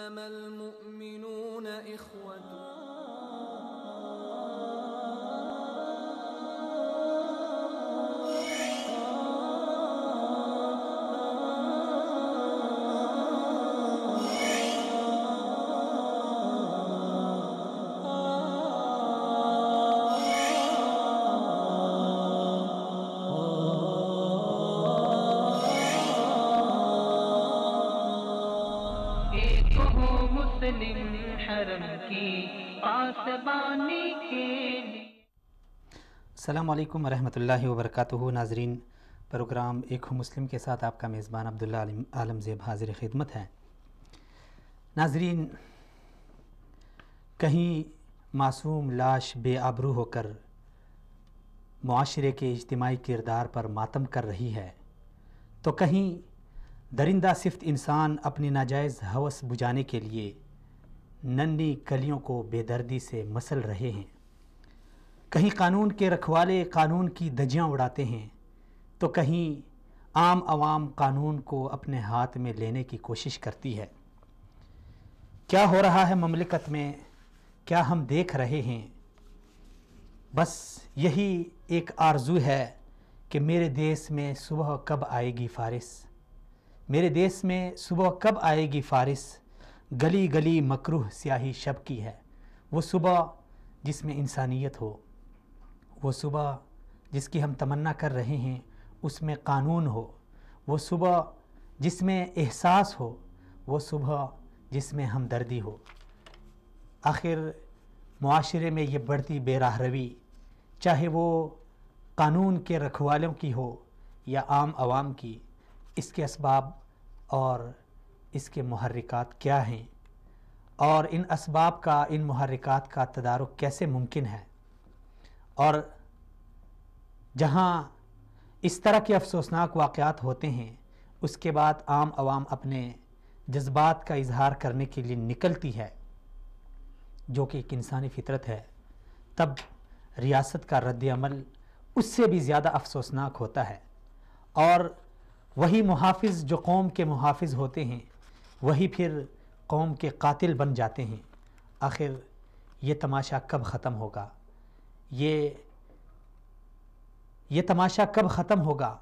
إنما المؤمنون إخوة. السلام علیکم ورحمۃ اللہ وبرکاتہ. ناظرین، پروگرام ایک ہو مسلم کے ساتھ آپ کا میزبان عبداللہ عالم زیب حاضر خدمت ہے. ناظرین، کہیں معصوم لاش بے آبرو ہو کر معاشرے کے اجتماعی کردار پر ماتم کر رہی ہے، تو کہیں درندہ صفت انسان اپنی ناجائز ہوس بجھانے کے لیے ننھی کلیوں کو بے دردی سے مسل رہے ہیں. کہیں قانون کے رکھوالے قانون کی دھجیاں اڑاتے ہیں، تو کہیں عام عوام قانون کو اپنے ہاتھ میں لینے کی کوشش کرتی ہے. کیا ہو رہا ہے مملکت میں، کیا ہم دیکھ رہے ہیں؟ بس یہی ایک آرزو ہے کہ میرے دیس میں صبح کب آئے گی فارس، میرے دیس میں صبح کب آئے گی فارس. گلی گلی مکروہ سیاہی شب کی ہے، وہ صبح جس میں انسانیت ہو، وہ صبح جس کی ہم تمنا کر رہے ہیں اس میں قانون ہو، وہ صبح جس میں احساس ہو، وہ صبح جس میں ہمدردی ہو. آخر معاشرے میں یہ بڑھتی بے راہ روی، چاہے وہ قانون کے رکھوالوں کی ہو یا عام عوام کی، اس کے اسباب اور اس کے محرکات کیا ہیں، اور ان اسباب کا، ان محرکات کا تدارک کیسے ممکن ہے. اور جہاں اس طرح کے افسوسناک واقعات ہوتے ہیں، اس کے بعد عام عوام اپنے جذبات کا اظہار کرنے کے لیے نکلتی ہے، جو کہ ایک انسانی فطرت ہے، تب ریاست کا رد عمل اس سے بھی زیادہ افسوسناک ہوتا ہے. اور وہی محافظ جو قوم کے محافظ ہوتے ہیں، وہی پھر قوم کے قاتل بن جاتے ہیں. آخر یہ تماشا کب ختم ہوگا؟ یہ تماشا کب ختم ہوگا،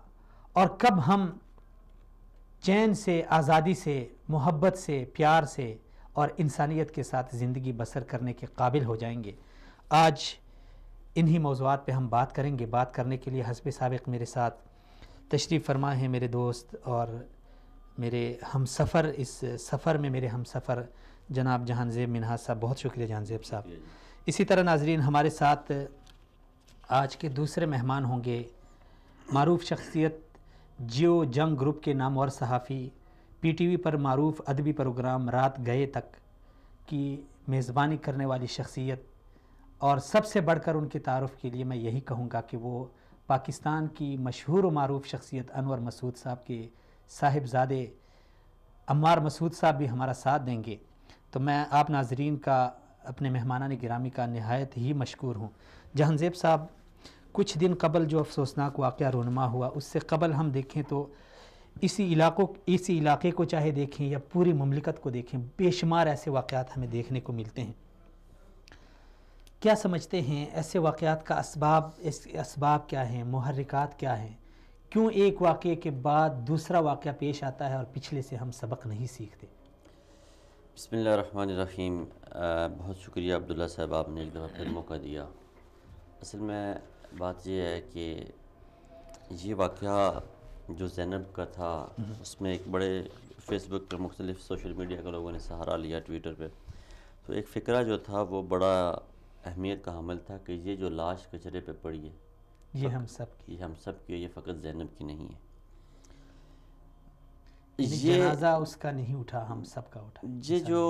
اور کب ہم چین سے، آزادی سے، محبت سے، پیار سے اور انسانیت کے ساتھ زندگی بسر کرنے کے قابل ہو جائیں گے؟ آج انہی موضوعات پہ ہم بات کریں گے. بات کرنے کے لیے حسب سابق میرے ساتھ تشریف فرما ہیں میرے دوست اور میرے ہم سفر، اس سفر میں میرے ہم سفر جناب جہان زیب منہاج صاحب. بہت شکریہ جہان زیب صاحب. اسی طرح ناظرین، ہمارے ساتھ آج کے دوسرے مہمان ہوں گے معروف شخصیت، جیو جنگ گروپ کے نامور صحافی، پی ٹی وی پر معروف ادبی پروگرام رات گئے تک کی میزبانی کرنے والی شخصیت. اور سب سے بڑھ کر ان کے تعارف کے لیے میں یہی کہوں گا کہ وہ پاکستان کی مشہور و معروف شخصیت انور مسعود صاحب کے صاحبزادے عمار مسعود صاحب بھی ہمارا ساتھ دیں گے. تو میں آپ ناظرین کا، اپنے مہمانان گرامی کا نہایت ہی مشکور ہوں. جہان زیب صاحب، کچھ دن قبل جو افسوسناک واقعہ رونما ہوا، اس سے قبل ہم دیکھیں تو اسی علاقے کو چاہے دیکھیں یا پوری مملکت کو دیکھیں، بے شمار ایسے واقعات ہمیں دیکھنے کو ملتے ہیں. کیا سمجھتے ہیں ایسے واقعات کا اسباب کیا ہیں، محرکات کیا ہیں؟ کیوں ایک واقعے کے بعد دوسرا واقعہ پیش آتا ہے اور پچھلے سے ہم سبق نہیں سیکھتے؟ بسم اللہ الرحمن الرحیم. بہت شکریہ عبداللہ صاحب، آپ نے ایک دفعہ پھر موقع دیا. اصل میں بات یہ ہے کہ یہ واقعہ جو زینب کا تھا، اس میں ایک بڑے فیس بک پر، مختلف سوشل میڈیا کے لوگوں نے سہارا لیا، ٹویٹر پہ. تو ایک فکرہ جو تھا وہ بڑا اہمیت کا حامل تھا کہ یہ جو لاش کچرے پہ پڑی ہے، یہ ہم سب کی، یہ فقط زینب کی نہیں ہے. یہ جنازہ اس کا نہیں اٹھا، ہم سب کا اٹھا. یہ جو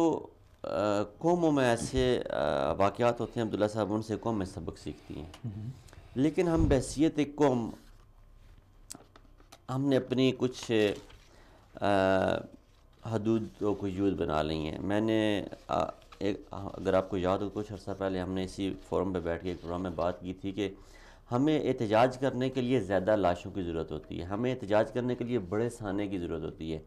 قوموں میں ایسے واقعات ہوتے ہیں عبداللہ صاحب، ان سے قومیں سبق سیکھتی ہیں. لیکن ہم بحیثیت ایک قوم، ہم نے اپنی کچھ حدود و قیود بنا لی ہیں. میں نے اگر آپ کو یاد ہو، کچھ عرصہ پہلے ہم نے اسی فورم پہ بیٹھ کے ایک پروگرام میں بات کی تھی کہ ہمیں احتجاج کرنے کے لیے زیادہ لاشوں کی ضرورت ہوتی ہے، ہمیں احتجاج کرنے کے لیے بڑے سانے کی ضرورت ہوتی ہے.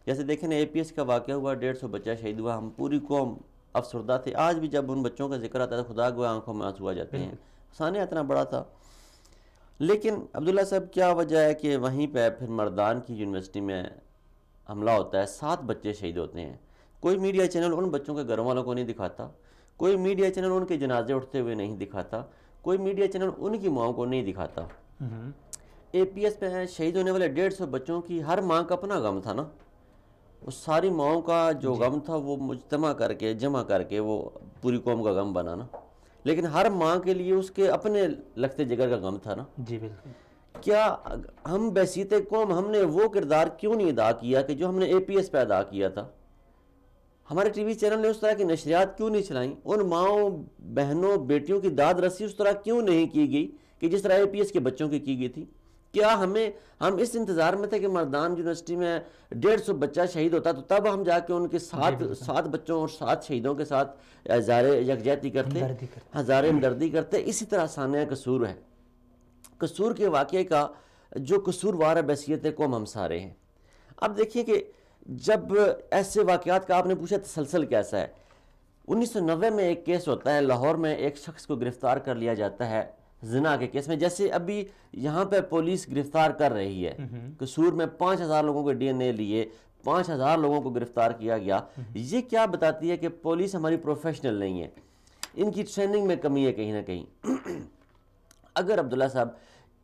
جیسے دیکھیں نا APS کا واقعہ ہوا، 150 بچہ شہید ہوا، ہم پوری قوم افسردہ تھے. آج بھی جب ان بچوں کا ذکر آتا ہے تو خدا گواہ آنکھوں میں آنسو آ جاتے ہیں. سانحہ اتنا بڑا تھا. لیکن عبداللہ صاحب کیا وجہ ہے کہ وہیں پہ پھر مردان کی یونیورسٹی میں حملہ ہوتا ہے، 7 بچے شہید ہوتے ہیں. کوئی میڈیا چینل ان بچوں کے گھر والوں کو نہیں دکھاتا، کوئی میڈیا چینل ان کے جنازے اٹھتے ہوئے نہیں دکھاتا، کوئی میڈیا چینل ان کی ماؤں کو نہیں دکھاتا. APS پہ شہید ہونے والے 150 بچوں کی ہر ماں کا اپنا غم تھا نا. وہ ساری ماؤں کا جو غم تھا وہ مجتمع کر کے جمع کر کے وہ پوری قوم کا غم بنا نا. لیکن ہر ماں کے لیے اس کے اپنے لگتے جگر کا غم تھا نا. جی بالکل. کیا ہم بحیثیت قوم ہم نے وہ کردار کیوں نہیں ادا کیا کہ جو ہم نے APS پہ ادا کیا تھا؟ ہمارے ٹی وی چینل نے اس طرح کی نشریات کیوں نہیں چلائیں؟ ان ماؤں بہنوں بیٹیوں کی داد رسی اس طرح کیوں نہیں کی گئی کہ جس طرح APS کے بچوں کی گئی تھی؟ کیا ہم اس انتظار میں تھے کہ مردان یونیورسٹی میں 150 بچہ شہید ہوتا تو تب ہم جا کے ان کے 7 بچوں اور 7 شہیدوں کے ساتھ اظہار یکجہتی کرتے، اظہار ہمدردی کرتے؟ اسی طرح سانحہ قصور ہے. قصور کے واقعے کا جو قصوروار ہے بحیثیت قوم ہم سارے ہیں. اب دیکھیے کہ جب ایسے واقعات کا آپ نے پوچھا تسلسل کیسا ہے. 1990 میں ایک کیس ہوتا ہے، لاہور میں ایک شخص کو گرفتار کر لیا جاتا ہے زنا کے کیس میں. جیسے ابھی یہاں پہ پولیس گرفتار کر رہی ہے، قصور میں 5000 لوگوں کے DNA لیے 5000 لوگوں کو گرفتار کیا گیا. یہ کیا بتاتی ہے کہ پولیس ہماری پروفیشنل نہیں ہے، ان کی ٹریننگ میں کمی ہے کہیں نہ کہیں. اگر عبداللہ صاحب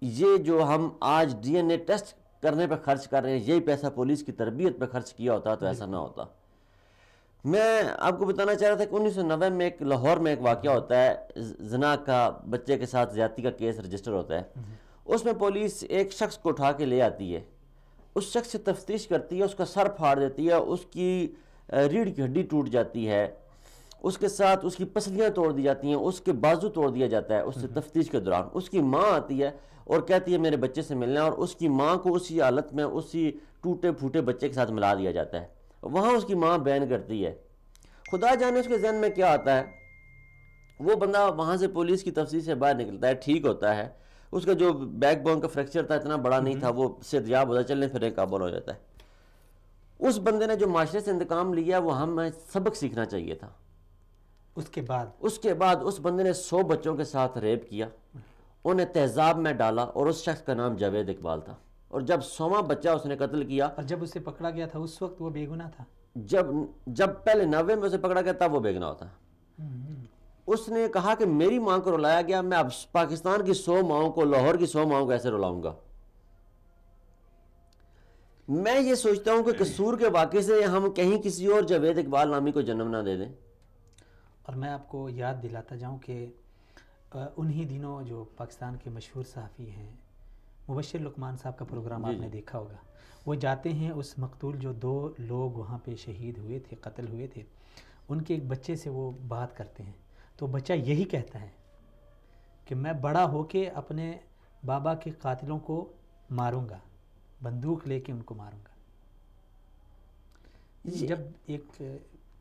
یہ جو ہم آج DNA ٹیسٹ کرنے پہ خرچ کر رہے ہیں یہی پیسہ پولیس کی تربیت پہ خرچ کیا ہوتا تو ایسا نہ ہوتا. میں آپ کو بتانا چاہ رہا تھا کہ 1990 میں لاہور میں ایک واقعہ ہوتا ہے، زنا کا بچے کے ساتھ زیادتی کا کیس رجسٹر ہوتا ہے. اس میں پولیس ایک شخص کو اٹھا کے لے آتی ہے، اس شخص سے تفتیش کرتی ہے، اس کا سر پھاڑ دیتی ہے، اس کی ریڑھ کی ہڈی ٹوٹ جاتی ہے، اس کے ساتھ اس کی پسلیاں توڑ دی جاتی ہیں، اس کے بازو توڑ دیا جاتا ہے. اس سے تفتیش کے دوران اس کی ماں آتی ہے اور کہتی ہے میرے بچے سے ملنا ہے، اور اس کی ماں کو اسی حالت میں اسی ٹوٹے پھوٹے بچے کے ساتھ ملا دیا جاتا ہے. وہاں اس کی ماں بیان کرتی ہے. خدا جانے اس کے ذہن میں کیا آتا ہے. وہ بندہ وہاں سے پولیس کی تفتیش سے باہر نکلتا ہے، ٹھیک ہوتا ہے، اس کا جو بیک بون کا فریکچر تھا اتنا بڑا نہیں تھا، وہ صحتیاب ہوتا ہے، چلنے پھرنے قابل ہو جاتا ہے. اس بندے نے جو معاشرے سے انتقام لیا وہ ہمیں سبق سیکھنا چاہیے تھا. اس کے بعد اس بندے نے 100 بچوں کے ساتھ ریپ کیا، انہیں تہذاب میں ڈالا، اور اس شخص کا نام جاوید اقبال تھا. اور جب 100واں بچہ اس نے قتل کیا، اور جب اسے پکڑا گیا تھا اس وقت وہ بے گناہ تھا. جب پہلے 90 میں اسے پکڑا گیا تھا وہ بے گناہ ہوتا. اس نے کہا کہ میری ماں کو رلایا گیا، میں اب پاکستان کی 100 ماؤں کو، لاہور کی 100 ماؤں کو ایسے رلاؤں گا. میں یہ سوچتا ہوں کہ قصور کے واقعے سے ہم کہیں کسی اور جاوید اقبال نامی کو جنم نہ دے دیں. اور میں آپ کو یاد دلاتا جاؤں کہ انہی دنوں جو پاکستان کے مشہور صحافی ہیں مبشر لقمان صاحب کا پروگرام آپ نے دیکھا ہوگا، وہ جاتے ہیں اس مقتول جو 2 لوگ وہاں پہ شہید ہوئے تھے، قتل ہوئے تھے، ان کے ایک بچے سے وہ بات کرتے ہیں. تو بچہ یہی کہتا ہے کہ میں بڑا ہو کے اپنے بابا کے قاتلوں کو ماروں گا، بندوق لے کے ان کو ماروں گا. جب ایک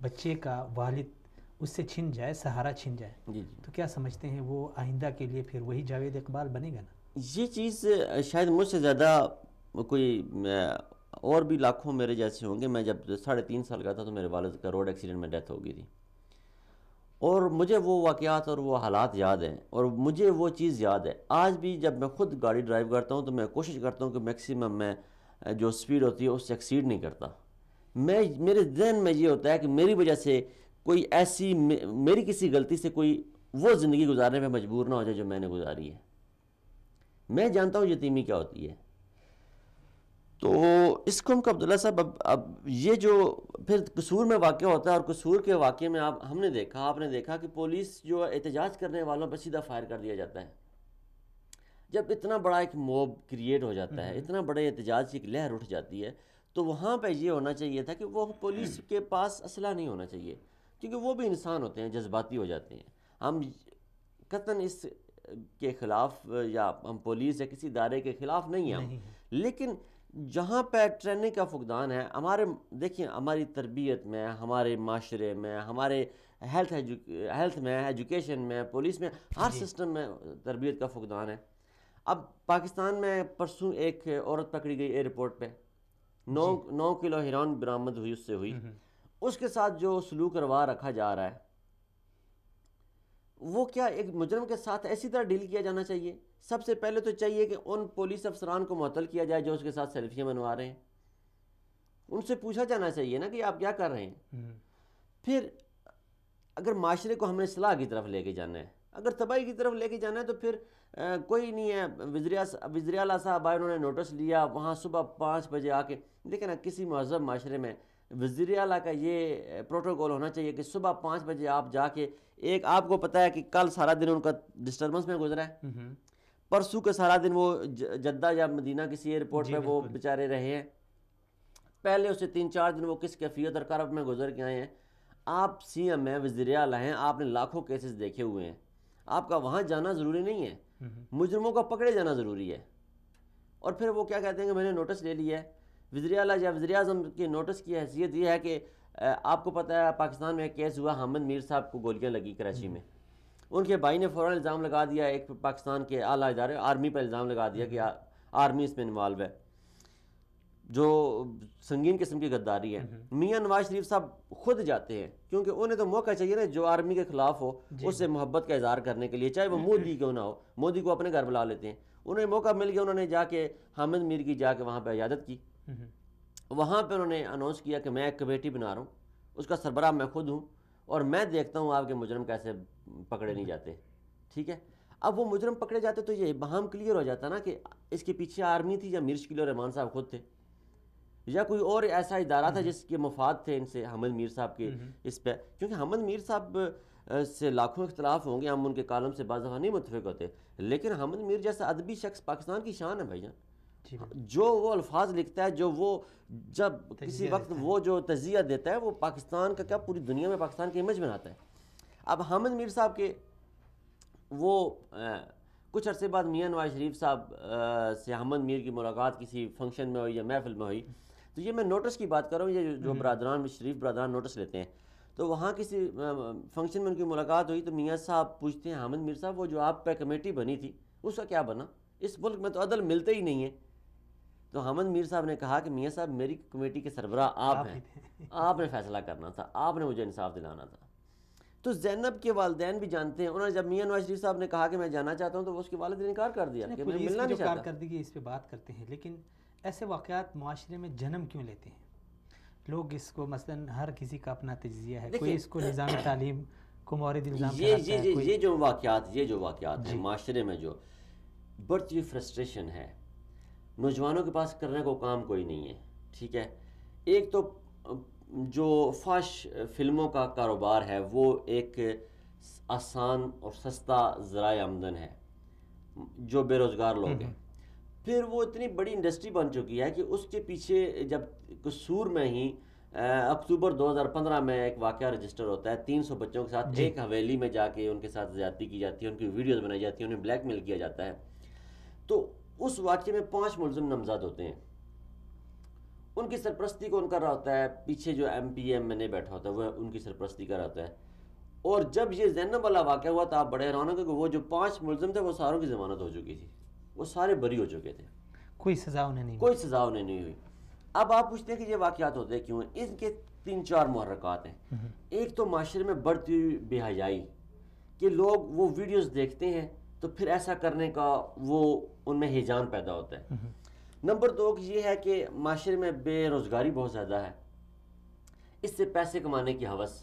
بچے کا والد اس سے چھن جائے، سہارا چھن جائے، تو کیا سمجھتے ہیں وہ آئندہ کے لیے پھر وہی جاوید اقبال بنے گا نا؟ یہ چیز شاید مجھ سے زیادہ کوئی اور بھی لاکھوں میرے جیسے ہوں گے. میں جب 3.5 سال کا تھا تو میرے والد کا روڈ ایکسیڈنٹ میں ڈیتھ ہو گئی تھی، اور مجھے وہ واقعات اور وہ حالات یاد ہیں، اور مجھے وہ چیز یاد ہے. آج بھی جب میں خود گاڑی ڈرائیو کرتا ہوں تو میں کوشش کرتا ہوں کہ میکسیمم میں جو سپیڈ ہوتی ہے اس سے ایکسیڈ نہیں کرتا. میرے ذہن میں یہ ہوتا ہے کہ میری وجہ سے کوئی ایسی میری کسی غلطی سے کوئی وہ زندگی گزارنے پہ مجبور نہ ہو جائے جو میں نے گزاری ہے. میں جانتا ہوں یتیمی کیا ہوتی ہے. تو اس قوم کا عبداللہ صاحب اب یہ جو پھر قصور میں واقع ہوتا ہے، اور قصور کے واقعے میں آپ نے دیکھا کہ پولیس جو احتجاج کرنے والوں پہ سیدھا فائر کر دیا جاتا ہے. جب اتنا بڑا ایک موب کریٹ ہو جاتا ہے، اتنا بڑے احتجاج کی ایک لہر اٹھ جاتی ہے، تو وہاں پہ یہ ہونا چاہیے تھا کہ وہ پولیس کے پاس اسلحہ نہیں ہونا چاہیے، کیونکہ وہ بھی انسان ہوتے ہیں، جذباتی ہو جاتے ہیں. ہم قطعاً اس کے خلاف یا ہم پولیس یا کسی ادارے کے خلاف نہیں ہیں ہم، لیکن جہاں پہ ٹریننگ کا فقدان ہے دیکھیں ہماری تربیت میں، ہمارے معاشرے میں، ہمارے ہیلتھ میں، ایجوکیشن میں، پولیس میں، ہر سسٹم میں تربیت کا فقدان ہے. اب پاکستان میں پرسوں ایک عورت پکڑی گئی ایئرپورٹ پہ، 9 کلو ہیروئن برآمد ہوئی اس سے ہوئی. اس کے ساتھ جو سلوک روا رکھا جا رہا ہے وہ کیا ایک مجرم کے ساتھ ایسی طرح ڈیل کیا جانا چاہیے؟ سب سے پہلے تو چاہیے کہ ان پولیس افسران کو معطل کیا جائے جو اس کے ساتھ سیلفیاں بنوا رہے ہیں. ان سے پوچھا جانا چاہیے نا کہ آپ کیا کر رہے ہیں. پھر اگر معاشرے کو ہم نے اصلاح کی طرف لے کے جانا ہے، اگر تباہی کی طرف لے کے جانا ہے تو پھر کوئی نہیں ہے. وزیر اعلیٰ صاحب آئے، انہوں نے نوٹس لیا، وہاں صبح 5 بجے آ کے، لیکن کسی مہذب معاشرے میں وزیر اعلیٰ کا یہ پروٹوکول ہونا چاہیے کہ صبح 5 بجے آپ جا کے، ایک آپ کو پتہ ہے کہ کل سارا دن ان کا ڈسٹربنس میں گزرا ہے، پرسوں کا سارا دن وہ جدہ یا مدینہ کسی ایئرپورٹ پہ وہ بیچارے رہے ہیں، پہلے اسے 3-4 دن وہ کس کیفیت اور کرب میں گزر کے آئے ہیں. آپ سی ایم ہیں، وزیر اعلیٰ ہیں، آپ نے لاکھوں کیسز دیکھے ہوئے ہیں، آپ کا وہاں جانا ضروری نہیں ہے، مجرموں کا پکڑے جانا ضروری ہے. اور پھر وہ کیا کہتے ہیں کہ میں نے نوٹس لے لیا ہے. وزیر اعلیٰ یا وزیر اعظم کے نوٹس کی حیثیت یہ ہے کہ آپ کو پتہ ہے پاکستان میں ایک کیس ہوا، حامد میر صاحب کو گولیاں لگی کراچی میں. ان کے بھائی نے فوراً الزام لگا دیا، ایک پاکستان کے اعلیٰ ادارے آرمی پر الزام لگا دیا کہ آرمی اس میں انوالو ہے، جو سنگین قسم کی غداری ہے. میاں نواز شریف صاحب خود جاتے ہیں، کیونکہ انہیں تو موقع چاہیے نا جو آرمی کے خلاف ہو اس سے محبت کا اظہار کرنے کے لیے، چاہے وہ مودی کیوں نہ ہو. مودی کو اپنے گھر بلا لیتے ہیں، انہیں موقع مل گیا، انہوں نے جا کے حامد میر کی جا کے وہاں پہ عیادت کی. وہاں پہ انہوں نے اناؤنس کیا کہ میں ایک کمیٹی بنا رہا ہوں، اس کا سربراہ میں خود ہوں، اور میں دیکھتا ہوں آپ کے مجرم کیسے پکڑے نہیں جاتے. ٹھیک ہے، اب وہ مجرم پکڑے جاتے تو یہ بہام کلیئر ہو جاتا نا کہ اس کے پیچھے آرمی تھی یا میر شکیل الرحمان صاحب خود تھے یا کوئی اور ایسا ادارہ تھا جس کے مفاد تھے ان سے حامد میر صاحب کے اس پہ. کیونکہ حامد میر صاحب سے لاکھوں اختلاف ہوں گے، ہم ان کے کالم سے بعض دفعہ نہیں متفق ہوتے، لیکن حامد میر جیسا ادبی شخص پاکستان کی شان ہے بھائی جان. جو وہ الفاظ لکھتا ہے، جو وہ جب کسی وقت وہ جو تجزیہ دیتا ہے، وہ پاکستان کا کیا پوری دنیا میں پاکستان کی امیج بناتا ہے. اب حامد میر صاحب کے وہ کچھ عرصے بعد میاں نواز شریف صاحب سے حامد میر کی ملاقات کسی فنکشن میں ہوئی یا محفل میں ہوئی. تو یہ میں نوٹس کی بات کر رہا ہوں، یہ جو برادران شریف برادران نوٹس لیتے ہیں. تو وہاں کسی فنکشن میں ان کی ملاقات ہوئی تو میاں صاحب پوچھتے ہیں حامد میر صاحب وہ جو آپ پہ کمیٹی بنی تھی اس کا کیا بنا؟ اس ملک میں تو عدل ملتے ہی نہیں ہے. تو حامد میر صاحب نے کہا کہ میاں صاحب میری کمیٹی کے سربراہ آپ ہیں، آپ نے فیصلہ کرنا تھا، آپ نے مجھے انصاف دلانا تھا. تو زینب کے والدین بھی جانتے ہیں، انہوں نے جب میاں نواز شریف صاحب نے کہا کہ میں جانا چاہتا ہوں تو اس کے والد نے انکار کر دیا کہ میں ملنا نہیں چاہتا. کارکردگی اس پہ بات کرتے ہیں، لیکن ایسے واقعات معاشرے میں جنم کیوں لیتے ہیں؟ لوگ اس کو مثلاً ہر کسی کا اپنا تجزیہ ہے، کوئی اس کو نظام تعلیم کو مورد الزام ٹھہراتا ہے. یہ جو واقعات ہیں معاشرے میں جو بڑھتی ہوئی فرسٹریشن ہے، نوجوانوں کے پاس کرنے کو کام کوئی نہیں ہے. ٹھیک ہے، ایک تو جو فحش فلموں کا کاروبار ہے وہ ایک آسان اور سستا ذرائع آمدن ہے جو بے روزگار لوگ ہیں. پھر وہ اتنی بڑی انڈسٹری بن چکی ہے کہ اس کے پیچھے جب قصور میں ہی اکتوبر 2015 میں ایک واقعہ رجسٹر ہوتا ہے 300 بچوں کے ساتھ ایک حویلی میں جا کے ان کے ساتھ زیادتی کی جاتی ہے، ان کی ویڈیوز بنائی جاتی ہیں، انہیں بلیک میل کیا جاتا ہے. تو اس واقعے میں 5 ملزم نامزد ہوتے ہیں، ان کی سرپرستی کون کر رہا ہوتا ہے؟ پیچھے جو ایم پی ایم میں نے بیٹھا ہوتا ہے وہ ان کی سرپرستی کر رہا ہوتا ہے. اور جب یہ زینب والا واقعہ ہوا تو آپ بڑے حیران ہوں گے کہ وہ جو 5 ملزم تھے وہ ساروں کی ضمانت ہو چکی تھی، وہ سارے بری ہو چکے تھے، کوئی سزا انہیں نہیں ہوئی. اب آپ پوچھتے ہیں کہ یہ واقعات ہوتے کیوں ہیں؟ ان کے 3-4 محرکات ہیں. ایک تو معاشرے میں بڑھتی ہوئی بے حیائی کہ لوگ وہ ویڈیوز دیکھتے ہیں تو پھر ایسا کرنے کا وہ ان میں ہیجان پیدا ہوتا ہے. نمبر 2 یہ ہے کہ معاشرے میں بے روزگاری بہت زیادہ ہے، اس سے پیسے کمانے کی ہوس.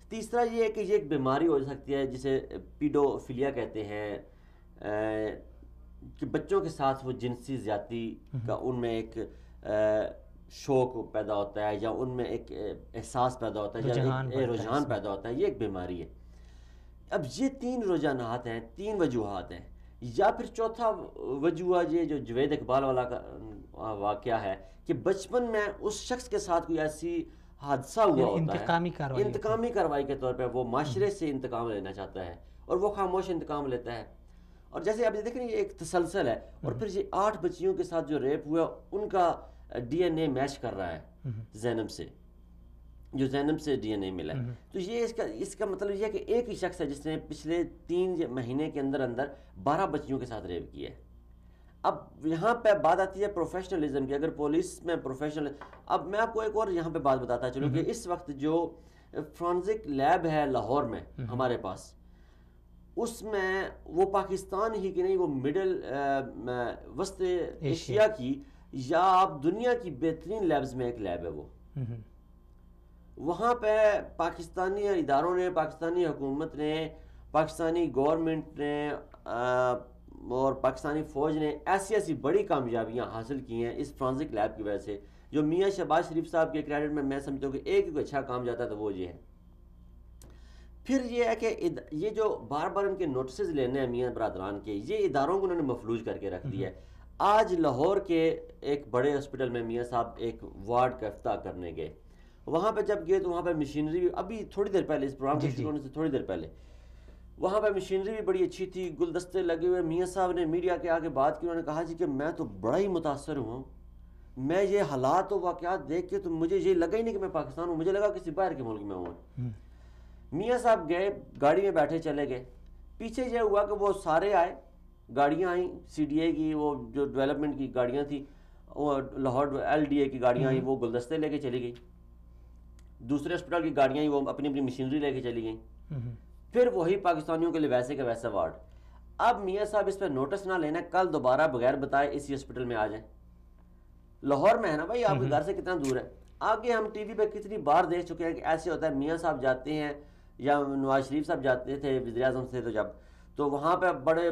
تیسرا یہ ہے کہ یہ ایک بیماری ہو سکتی ہے جسے پیڈوفیلیا کہتے ہیں، کہ بچوں کے ساتھ وہ جنسی زیادتی کا ان میں ایک شوق پیدا ہوتا ہے یا ان میں ایک احساس پیدا ہوتا ہے یا ایک رجحان پیدا ہوتا ہے. یہ ایک بیماری ہے. اب یہ 3 رجحانات ہیں، 3 وجوہات ہیں. یا پھر چوتھا وجوہ یہ جو جوید اقبال والا کا واقعہ ہے کہ بچپن میں اس شخص کے ساتھ کوئی ایسی حادثہ ہوا ہوتا ہے، انتقامی کارروائی کے طور پہ وہ معاشرے سے انتقام لینا چاہتا ہے اور وہ خاموش انتقام لیتا ہے. اور جیسے آپ دیکھ رہے ہیں یہ ایک تسلسل ہے. اور پھر یہ 8 بچیوں کے ساتھ جو ریپ ہوا ان کا ڈی این اے میچ کر رہا ہے زینب سے، جو زینب سے ڈی این اے ملا ہے. تو یہ اس کا مطلب یہ ہے کہ ایک ہی شخص ہے جس نے پچھلے 3 مہینے کے اندر 12 بچیوں کے ساتھ ریپ کیا ہے. اب یہاں پہ بات آتی ہے پروفیشنلزم کی. اگر پولیس میں پروفیشنل، اب میں آپ کو ایک اور یہاں پہ بات بتاتا چلوں کہ اس وقت جو فرانزک لیب ہے لاہور میں ہمارے پاس، اس میں وہ پاکستان ہی کی نہیں، وہ مڈل وسط ایشیا کی یا آپ دنیا کی بہترین لیبز میں ایک لیب ہے وہ. وہاں پہ پاکستانی اداروں نے، پاکستانی حکومت نے، پاکستانی گورنمنٹ نے اور پاکستانی فوج نے ایسی بڑی کامیابیاں حاصل کی ہیں اس فرانزک لیب کی وجہ سے، جو میاں شہباز شریف صاحب کے کریڈٹ میں سمجھتا ہوں کہ ایک کوئی اچھا کام جاتا ہے تو وہ یہ ہے. پھر یہ ہے کہ یہ جو بار بار ان کے نوٹسز لینے ہیں میاں برادران کے، یہ اداروں کو انہوں نے مفلوج کر کے رکھ دیا ہے. آج لاہور کے ایک بڑے ہاسپٹل میں میاں صاحب ایک وارڈ کا افتتاح کرنے گئے. وہاں پہ جب گئے تو وہاں پہ مشینری بھی، ابھی تھوڑی دیر پہلے اس پروگرام کو شروع ہونے سے تھوڑی دیر پہلے وہاں پہ مشینری بھی بڑی اچھی تھی، گلدستے لگے ہوئے. میاں صاحب نے میڈیا کے آگے بات کی، انہوں نے کہا جی کہ میں تو بڑا ہی متاثر ہوں، میں یہ حالات و واقعات دیکھ کے تو مجھے یہ لگا ہی نہیں کہ میں پاکستان ہوں، مجھے لگا کسی باہر کے ملک میں ہوں. میاں صاحب گئے، گاڑی میں بیٹھے چلے گئے. پیچھے یہ ہوا کہ وہ سارے آئے، گاڑیاں آئیں سی ڈی اے کی، وہ جو ڈیولپمنٹ کی گاڑیاں تھیں، وہ لاہور ایل ڈی اے کی گاڑیاں آئیں، وہ گلدستے لے کے چلی گئی. دوسرے ہسپتال کی گاڑیاں وہ اپنی اپنی مشینری لے کے چلی گئیں. پھر وہی پاکستانیوں کے لیے ویسے کا ویسا وارڈ. اب میاں صاحب اس پہ نوٹس نہ لینا، کل دوبارہ بغیر بتائے اسی ہسپتال میں آ جائیں. لاہور میں ہے نا بھائی، آپ کے گھر سے کتنا دور ہے. آگے ہم ٹی وی پہ کتنی بار دیکھ چکے ہیں کہ ایسے ہوتا ہے، میاں صاحب جاتے ہیں یا نواز شریف صاحب جاتے تھے وزیر اعظم سے، تو وہاں پہ بڑے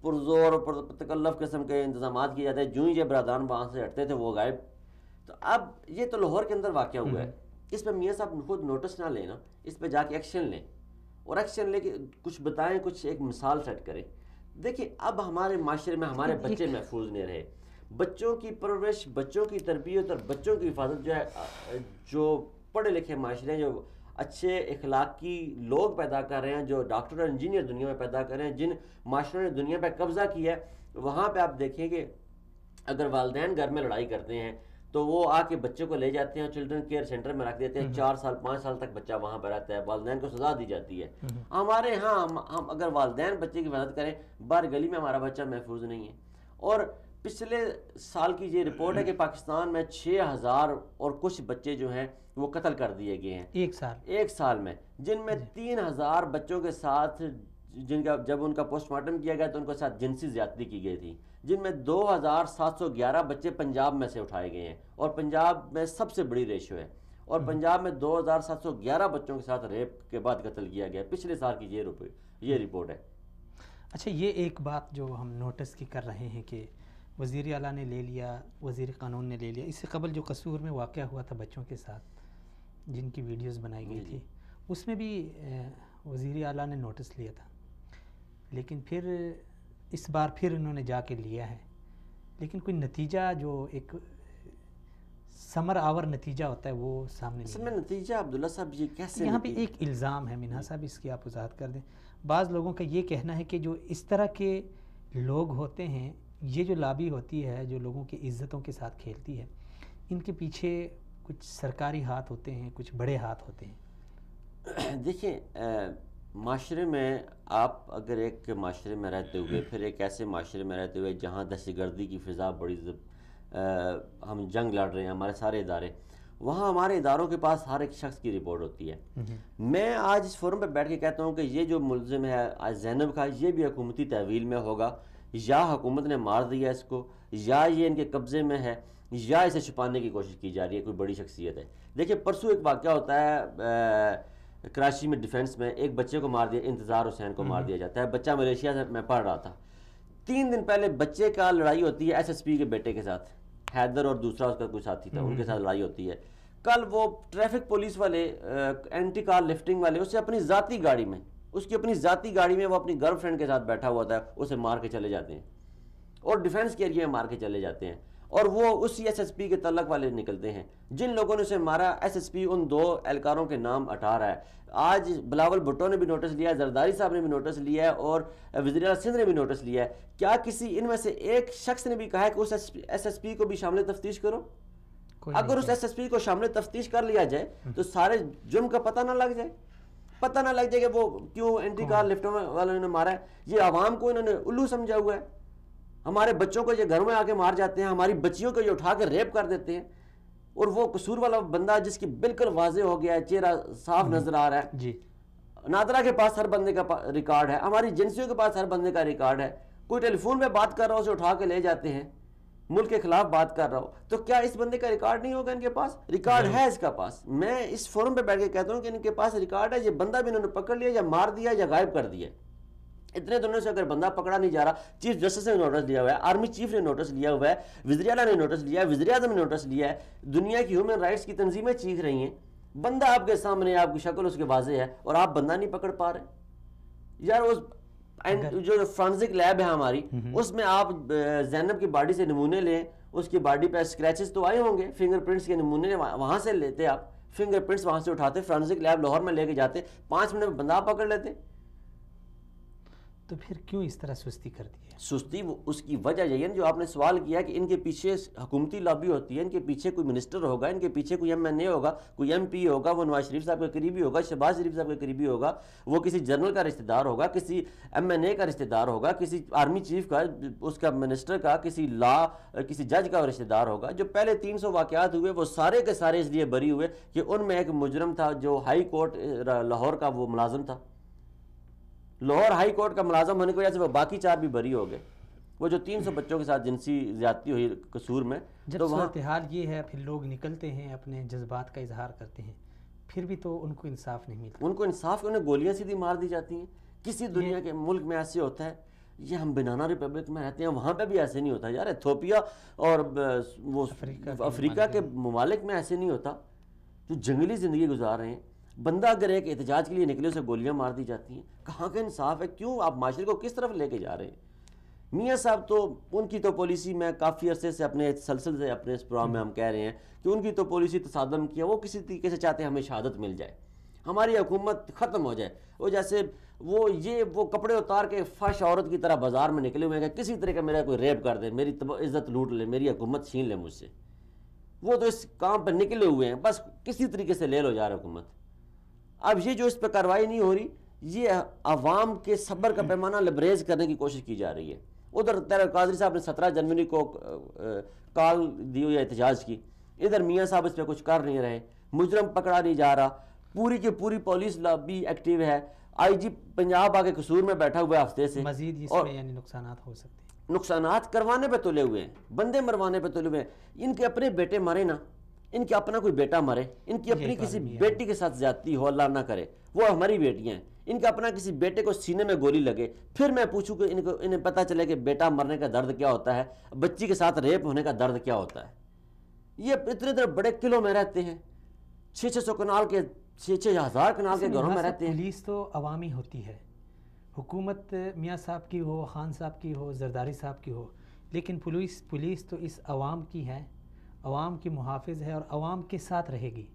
پرزور اور تکلف قسم کے انتظامات کیے جاتے ہیں. جو ہی یہ برادران وہاں سے ہٹتے تھے وہ غائب. تو اب یہ تو لاہور کے اندر واقعہ ہوا ہے، اس پہ میاں صاحب خود نوٹس نہ لینا، اس پہ جا کے ایکشن لیں اور ایکشن لے کے کچھ بتائیں، کچھ ایک مثال سیٹ کریں. دیکھیں اب ہمارے معاشرے میں ہمارے بچے محفوظ نہیں رہے. بچوں کی پرورش، بچوں کی تربیت اور بچوں کی حفاظت جو ہے، جو پڑھے لکھے معاشرے ہیں، جو اچھے اخلاقی لوگ پیدا کر رہے ہیں، جو ڈاکٹر اور انجینئر دنیا میں پیدا کر رہے ہیں، جن معاشروں نے دنیا پہ قبضہ کیا ہے، وہاں پہ آپ دیکھیں کہ اگر والدین گھر میں لڑائی کرتے ہیں تو وہ آ کے بچے کو لے جاتے ہیں، چلڈرن کیئر سینٹر میں رکھ دیتے ہیں. 4 سال 5 سال تک بچہ وہاں پہ رہتا ہے، والدین کو سزا دی جاتی ہے. ہمارے ہاں ہم اگر والدین بچے کی حفاظت کریں، باہر گلی میں ہمارا بچہ محفوظ نہیں ہے. اور پچھلے سال کی یہ رپورٹ ہے کہ پاکستان میں 6000 اور کچھ بچے جو ہیں وہ قتل کر دیے گئے ہیں ایک سال میں، جن میں 3000 بچوں کے ساتھ جن کا جب ان کا پوسٹ مارٹم کیا گیا تو ان کے ساتھ جنسی زیادتی کی گئی تھی، جن میں 2711 بچے پنجاب میں سے اٹھائے گئے ہیں، اور پنجاب میں سب سے بڑی ریشو ہے. اور پنجاب میں 2711 بچوں کے ساتھ ریپ کے بعد قتل کیا گیا. پچھلے سال کی یہ رپورٹ ہے. اچھا، یہ ایک بات جو ہم نوٹس کی کر رہے ہیں کہ وزیر اعلیٰ نے لے لیا، وزیر قانون نے لے لیا. اس سے قبل جو قصور میں واقعہ ہوا تھا بچوں کے ساتھ جن کی ویڈیوز بنائی گئی تھی، اس میں بھی وزیر اعلیٰ نے نوٹس لیا تھا، لیکن پھر اس بار پھر انہوں نے جا کے لیا ہے، لیکن کوئی نتیجہ جو ایک ثمر آور نتیجہ ہوتا ہے وہ سامنے نہیں. اصل میں نتیجہ عبداللہ صاحب یہ کیسے، یہاں پہ ایک الزام ہے منہا صاحب، اس کی آپ وضاحت کر دیں. بعض لوگوں کا یہ کہنا ہے کہ جو اس طرح کے لوگ ہوتے ہیں، یہ جو لابی ہوتی ہے جو لوگوں کی عزتوں کے ساتھ کھیلتی ہے، ان کے پیچھے کچھ سرکاری ہاتھ ہوتے ہیں، کچھ بڑے ہاتھ ہوتے ہیں. دیکھیں معاشرے میں آپ اگر ایک معاشرے میں رہتے ہوئے، پھر ایک ایسے معاشرے میں رہتے ہوئے جہاں دہشت گردی کی فضا بڑی ہم جنگ لڑ رہے ہیں، ہمارے سارے ادارے، وہاں ہمارے اداروں کے پاس ہر ایک شخص کی رپورٹ ہوتی ہے. میں آج اس فورم پہ بیٹھ کے کہتا ہوں کہ یہ جو ملزم ہے آج زینب کا، یہ بھی حکومتی تحویل میں ہوگا، یا حکومت نے مار دیا اس کو، یا یہ ان کے قبضے میں ہے، یا اسے چھپانے کی کوشش کی جا رہی ہے، کوئی بڑی شخصیت ہے. دیکھیں پرسوں ایک واقعہ ہوتا ہے کراچی میں، ڈیفینس میں ایک بچے کو مار دیا، انتظار حسین کو مار دیا جاتا ہے. بچہ ملیشیا سے، میں پڑھ رہا تھا 3 دن پہلے بچے کا لڑائی ہوتی ہے ایس ایس پی کے بیٹے کے ساتھ، حیدر اور دوسرا اس کا کوئی ساتھی تھا، ان کے ساتھ لڑائی ہوتی ہے. کل وہ ٹریفک پولیس والے، اینٹی کار لفٹنگ والے، اسے اپنی ذاتی گاڑی میں، اس کی اپنی ذاتی گاڑی میں وہ اپنی گرل فرینڈ کے ساتھ بیٹھا ہوا تھا، اسے مار کے چلے جاتے ہیں اور ڈیفینس کے ایریا میں مار کے چلے جاتے ہیں. اور وہ اسی ایس ایس پی کے تعلق والے نکلتے ہیں جن لوگوں نے اسے مارا. ایس ایس پی ان 2 اہلکاروں کے نام ہٹا رہا ہے. آج بلاول بھٹو نے بھی نوٹس لیا ہے، زرداری صاحب نے بھی نوٹس لیا ہے، اور وزیر اعلیٰ سندھ نے بھی نوٹس لیا ہے. کیا کسی ان میں سے ایک شخص نے بھی کہا ہے کہ اس ایس ایس پی کو بھی شامل تفتیش کرو؟ اگر اس ایس ایس پی کو شامل تفتیش کر لیا جائے تو سارے جرم کا پتہ نہ لگ جائے، پتہ نہ لگ جائے کہ وہ کیوں اینٹی کار لفٹوں والوں نے مارا ہے. یہ عوام کو انہوں نے الو سمجھا ہوا ہے. ہمارے بچوں کو یہ گھروں میں آ کے مار جاتے ہیں, ہماری بچیوں کو یہ اٹھا کے ریپ کر دیتے ہیں, اور وہ قصور والا بندہ جس کی بالکل واضح ہو گیا ہے, چہرہ صاف نظر آ رہا ہے. جی نادرہ کے پاس ہر بندے کا ریکارڈ ہے, ہماری ایجنسیوں کے پاس ہر بندے کا ریکارڈ ہے. کوئی ٹیلی فون پہ بات کر رہا ہو اسے اٹھا کے لے جاتے ہیں, ملک کے خلاف بات کر رہا ہو, تو کیا اس بندے کا ریکارڈ نہیں ہوگا؟ ان کے پاس ریکارڈ ہے, اس کا پاس. میں اس فورم پہ بیٹھ کے کہتا ہوں کہ ان کے پاس ریکارڈ ہے, یہ بندہ بھی انہوں نے پکڑ لیا, یا مار دیا, یا غائب کر دیا. اتنے دنوں سے اگر بندہ پکڑا نہیں جا رہا, چیف جسٹس نے نوٹس لیا ہوا ہے, آرمی چیف نے نوٹس لیا ہوا ہے, وزیر اعلیٰ نے نوٹس لیا ہے, وزیر اعظم نے نوٹس لیا ہے, دنیا کی ہیومن رائٹس کی تنظیمیں چیخ رہی ہیں, بندہ آپ کے سامنے, آپ کی شکل اس کے واضح ہے, اور آپ بندہ نہیں پکڑ پا رہے. یار جو فرانسک لیب ہے ہماری, اس میں آپ زینب کی باڈی سے نمونے لیں, اس کی باڈی پہ اسکریچز تو آئے ہوں گے, فنگر پرنٹس کے نمونے وہاں سے لیتے, آپ فنگر پرنٹس وہاں سے اٹھاتے, فرانسک لیب لاہور میں لے کے جاتے, 5 منٹ میں بندہ پکڑ لیتے. تو پھر کیوں اس طرح سستی کر دی ہے؟ سستی اس کی وجہ یہی ہے جو آپ نے سوال کیا کہ ان کے پیچھے حکومتی لابی ہوتی ہے, ان کے پیچھے کوئی منسٹر ہوگا, ان کے پیچھے کوئی MNA ہوگا, کوئی MP ہوگا, وہ نواز شریف صاحب کے قریبی ہوگا, شہباز شریف صاحب کے قریبی ہوگا, وہ کسی جنرل کا رشتہ دار ہوگا, کسی MNA کا رشتہ دار ہوگا, کسی آرمی چیف کا, اس کا منسٹر کا, کسی جج کا رشتہ دار ہوگا. جو پہلے 300 واقعات ہوئے وہ سارے کے سارے اس لیے بری ہوئے کہ ان میں ایک مجرم تھا جو ہائی کورٹ لاہور کا وہ ملازم تھا. لاہور ہائی کورٹ کا ملازم ہونے کی وجہ سے وہ باقی 4 بھی بری ہو گئے. وہ جو 300 بچوں کے ساتھ جنسی زیادتی ہوئی قصور میں, جب صورتحال یہ ہے پھر لوگ نکلتے ہیں, اپنے جذبات کا اظہار کرتے ہیں, پھر بھی تو ان کو انصاف نہیں ملتا. ان کو انصاف, انہیں گولیاں سیدھی مار دی جاتی ہیں. کسی دنیا کے ملک میں ایسے ہوتا ہے؟ یہ ہم بنانا ریپبلک میں رہتے ہیں, وہاں پہ بھی ایسے نہیں ہوتا. یار ایتھوپیا اور وہ افریقہ کے ممالک میں ایسے نہیں ہوتا, جو جنگلی زندگی گزار رہے ہیں. بندہ اگر ایک احتجاج کے لیے نکلے اسے گولیاں مار دی جاتی ہیں. کہاں کا انصاف ہے؟ کیوں آپ معاشرے کو کس طرف لے کے جا رہے ہیں؟ میاں صاحب تو ان کی تو پالیسی, میں کافی عرصے سے اپنے تسلسل سے اپنے اس پروگرام میں ہم کہہ رہے ہیں کہ ان کی تو پالیسی تصادم کیا, وہ کسی طریقے سے چاہتے ہیں ہمیں شہادت مل جائے, ہماری حکومت ختم ہو جائے. وہ جیسے وہ کپڑے اتار کے فش عورت کی طرح بازار میں نکلے ہوئے ہیں کہ کسی طرح کا میرا کوئی ریپ کر دے, میری عزت لوٹ لے, میری حکومت چھین لے مجھ سے. وہ تو اس کام پہ نکلے ہوئے ہیں, بس کسی طریقے سے لے لو یار حکومت. اب یہ جو اس پہ کارروائی نہیں ہو رہی, یہ عوام کے صبر کا پیمانہ لبریز کرنے کی کوشش کی جا رہی ہے. ادھر تیرا قاضی صاحب نے 17 جنوری کو کال دی ہوئی احتجاج کی, ادھر میاں صاحب اس پہ کچھ کر نہیں رہے, مجرم پکڑا نہیں جا رہا, پوری کی پوری پولیس لابی ایکٹیو ہے. IG پنجاب آگے قصور میں بیٹھا ہوا ہے ہفتے سے. مزید اس میں یعنی نقصانات ہو سکتے ہیں, نقصانات کروانے پہ تلے ہوئے ہیں, بندے مروانے پہ تلے ہوئے ہیں. ان کے اپنے بیٹے مرے نا, ان کے اپنا کوئی بیٹا مرے, ان کی اپنی کسی بیٹی کے ساتھ زیادتی ہو, اللہ نہ کرے, وہ ہماری بیٹیاں ہیں, ان کا اپنا کسی بیٹے کو سینے میں گولی لگے, پھر میں پوچھوں کہ انہیں پتہ چلے کہ بیٹا مرنے کا درد کیا ہوتا ہے, بچی کے ساتھ ریپ ہونے کا درد کیا ہوتا ہے. یہ اتنے بڑے قلعوں میں رہتے ہیں, 600 کنال کے 6,000 کنال کے گھروں میں رہتے ہیں. پولیس تو عوامی ہوتی ہے, حکومت میاں صاحب کی ہو, خان صاحب کی ہو, زرداری صاحب کی ہو, لیکن پولیس تو اس عوام کی ہے, عوام کی محافظ ہے اور عوام کے ساتھ رہے گی.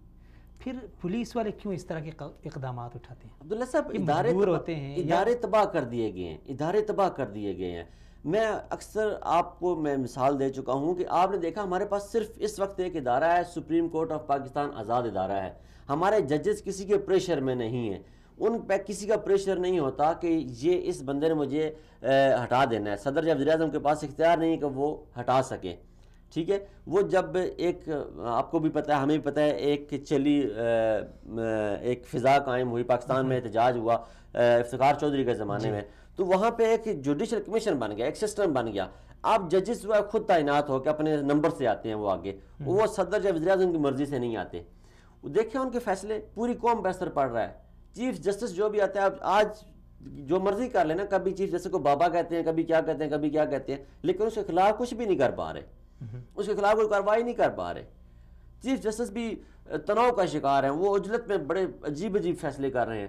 پھر پولیس والے کیوں اس طرح کے اقدامات اٹھاتے ہیں؟ عبداللہ صاحب, ادارے تباہ کر دیے گئے ہیں, ادارے تباہ کر دیے گئے ہیں. میں اکثر آپ کو میں مثال دے چکا ہوں کہ آپ نے دیکھا ہمارے پاس صرف اس وقت ایک ادارہ ہے, سپریم کورٹ آف پاکستان آزاد ادارہ ہے. ہمارے ججز کسی کے پریشر میں نہیں ہیں, ان پہ کسی کا پریشر نہیں ہوتا کہ یہ اس بندے نے مجھے ہٹا دینا ہے. صدر یا وزیر اعظم کے پاس اختیار نہیں کہ وہ ہٹا سکے, ٹھیک ہے. وہ جب ایک, آپ کو بھی پتہ ہے, ہمیں بھی پتہ ہے, ایک فضا قائم ہوئی پاکستان میں, احتجاج ہوا افتخار چودھری کے زمانے میں, تو وہاں پہ ایک جوڈیشل کمیشن بن گیا, ایک سسٹم بن گیا. آپ ججز خود تعینات ہو کے اپنے نمبر سے آتے ہیں, وہ آگے, وہ صدر یا وزیر اعظم کی مرضی سے نہیں آتے. دیکھیں ان کے فیصلے پوری قوم پہ اثر پڑ رہا ہے. چیف جسٹس جو بھی آتے ہیں, آج جو مرضی کر لینا, کبھی چیف جسٹس کو بابا کہتے ہیں, کبھی کیا کہتے ہیں, کبھی کیا کہتے ہیں, لیکن اس کے خلاف کچھ بھی نہیں کر پا رہے, اس کے خلاف کوئی کارروائی نہیں کر پا رہے. چیف جسٹس بھی تناؤ کا شکار ہیں, وہ عجلت میں بڑے عجیب فیصلے کر رہے ہیں.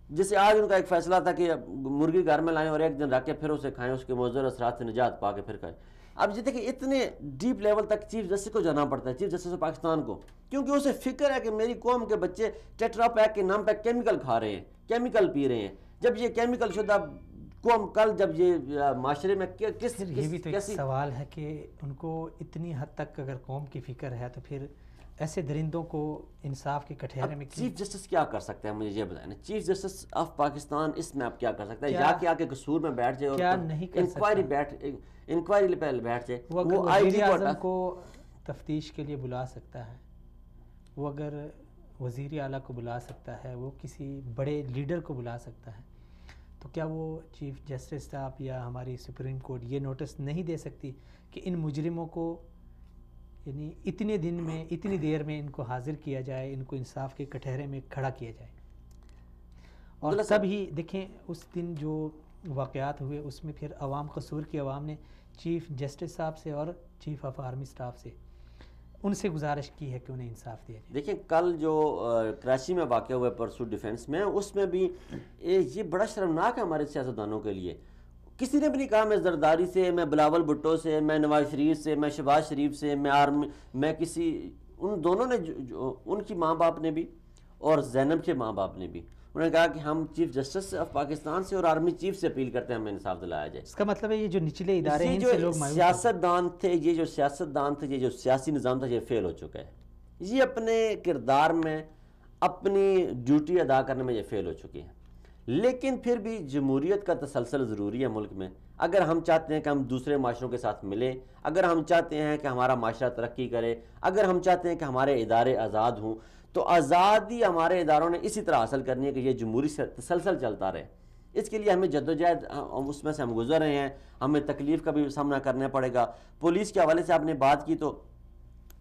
جیسے آج ان کا ایک فیصلہ تھا کہ مرغی گھر میں لائیں اور ایک دن رکھ کے پھر اسے کھائیں, اس کے مضر اثرات سے نجات پا کے پھر کھائیں. اب یہ دیکھیں اتنے ڈیپ لیول تک چیف جسٹس کو جانا پڑتا ہے, چیف جسٹس آف پاکستان کو, کیونکہ اسے فکر ہے کہ میری قوم کے بچے ٹیٹرا پیک کے نام پہ کیمیکل کھا رہے ہیں, کیمیکل پی رہے ہیں. جب یہ کیمیکل شدہ قوم کل جب یہ معاشرے میں یہ بھی تو ایک سوال ہے کہ ان کو اتنی حد تک اگر قوم کی فکر ہے تو پھر ایسے درندوں کو انصاف کے کٹہرے میں چیف جسٹس کیا کر سکتا ہے؟ مجھے یہ بتائیں نا، چیف جسٹس آف پاکستان اس میں اب کیا کر سکتا ہے؟ یا کہ آ کے قصور میں بیٹھ جائے اور انکوائری پہ بیٹھ جائے؟ وہ وزیر اعظم کو تفتیش کے لیے بلا سکتا ہے، وہ اگر وزیر اعلیٰ کو بلا سکتا ہے، وہ کسی بڑے لیڈر کو بلا سکتا ہے، تو کیا وہ چیف جسٹس صاحب یا ہماری سپریم کورٹ یہ نوٹس نہیں دے سکتی کہ ان مجرموں کو یعنی اتنے دن میں اتنی دیر میں ان کو حاضر کیا جائے، ان کو انصاف کے کٹہرے میں کھڑا کیا جائے؟ اور تب ہی دیکھیں اس دن جو واقعات ہوئے اس میں پھر عوام، قصور کی عوام نے چیف جسٹس صاحب سے اور چیف آف آرمی سٹاف سے ان سے گزارش کی ہے کہ انہیں انصاف دیا جائے۔ دیکھیں کل جو کراچی میں واقع ہوا پرسو ڈیفنس میں، اس میں بھی یہ بڑا شرمناک ہے ہمارے سیاستدانوں کے لیے۔ کسی نے بھی نہیں کہا میں زرداری سے، میں بلاول بھٹو سے، میں نواز شریف سے، میں شہباز شریف سے، میں آرمی، میں کسی، ان دونوں نے ان کی ماں باپ نے بھی اور زینب کے ماں باپ نے بھی، انہوں نے کہا کہ ہم چیف جسٹس آف پاکستان سے اور آرمی چیف سے اپیل کرتے ہیں ہمیں انصاف دلایا جائے۔ اس کا مطلب ہے یہ جو نچلے ادارے ہیں ان یہ سے لوگ جو مایوس سیاستدان تھے، یہ جو سیاستدان تھے، یہ جو سیاسی نظام تھا، یہ فیل ہو چکا ہے۔ یہ اپنے کردار میں، اپنی ڈیوٹی ادا کرنے میں یہ فیل ہو چکے ہیں۔ لیکن پھر بھی جمہوریت کا تسلسل ضروری ہے ملک میں۔ اگر ہم چاہتے ہیں کہ ہم دوسرے معاشروں کے ساتھ ملیں، اگر ہم چاہتے ہیں کہ ہمارا معاشرہ ترقی کرے، اگر ہم چاہتے ہیں کہ ہمارے ادارے آزاد ہوں، تو آزادی ہمارے اداروں نے اسی طرح حاصل کرنی ہے کہ یہ جمہوری تسلسل چلتا رہے۔ اس کے لیے ہمیں جدوجہد، اس میں سے ہم گزر رہے ہیں، ہمیں تکلیف کا بھی سامنا کرنا پڑے گا۔ پولیس کے حوالے سے آپ نے بات کی تو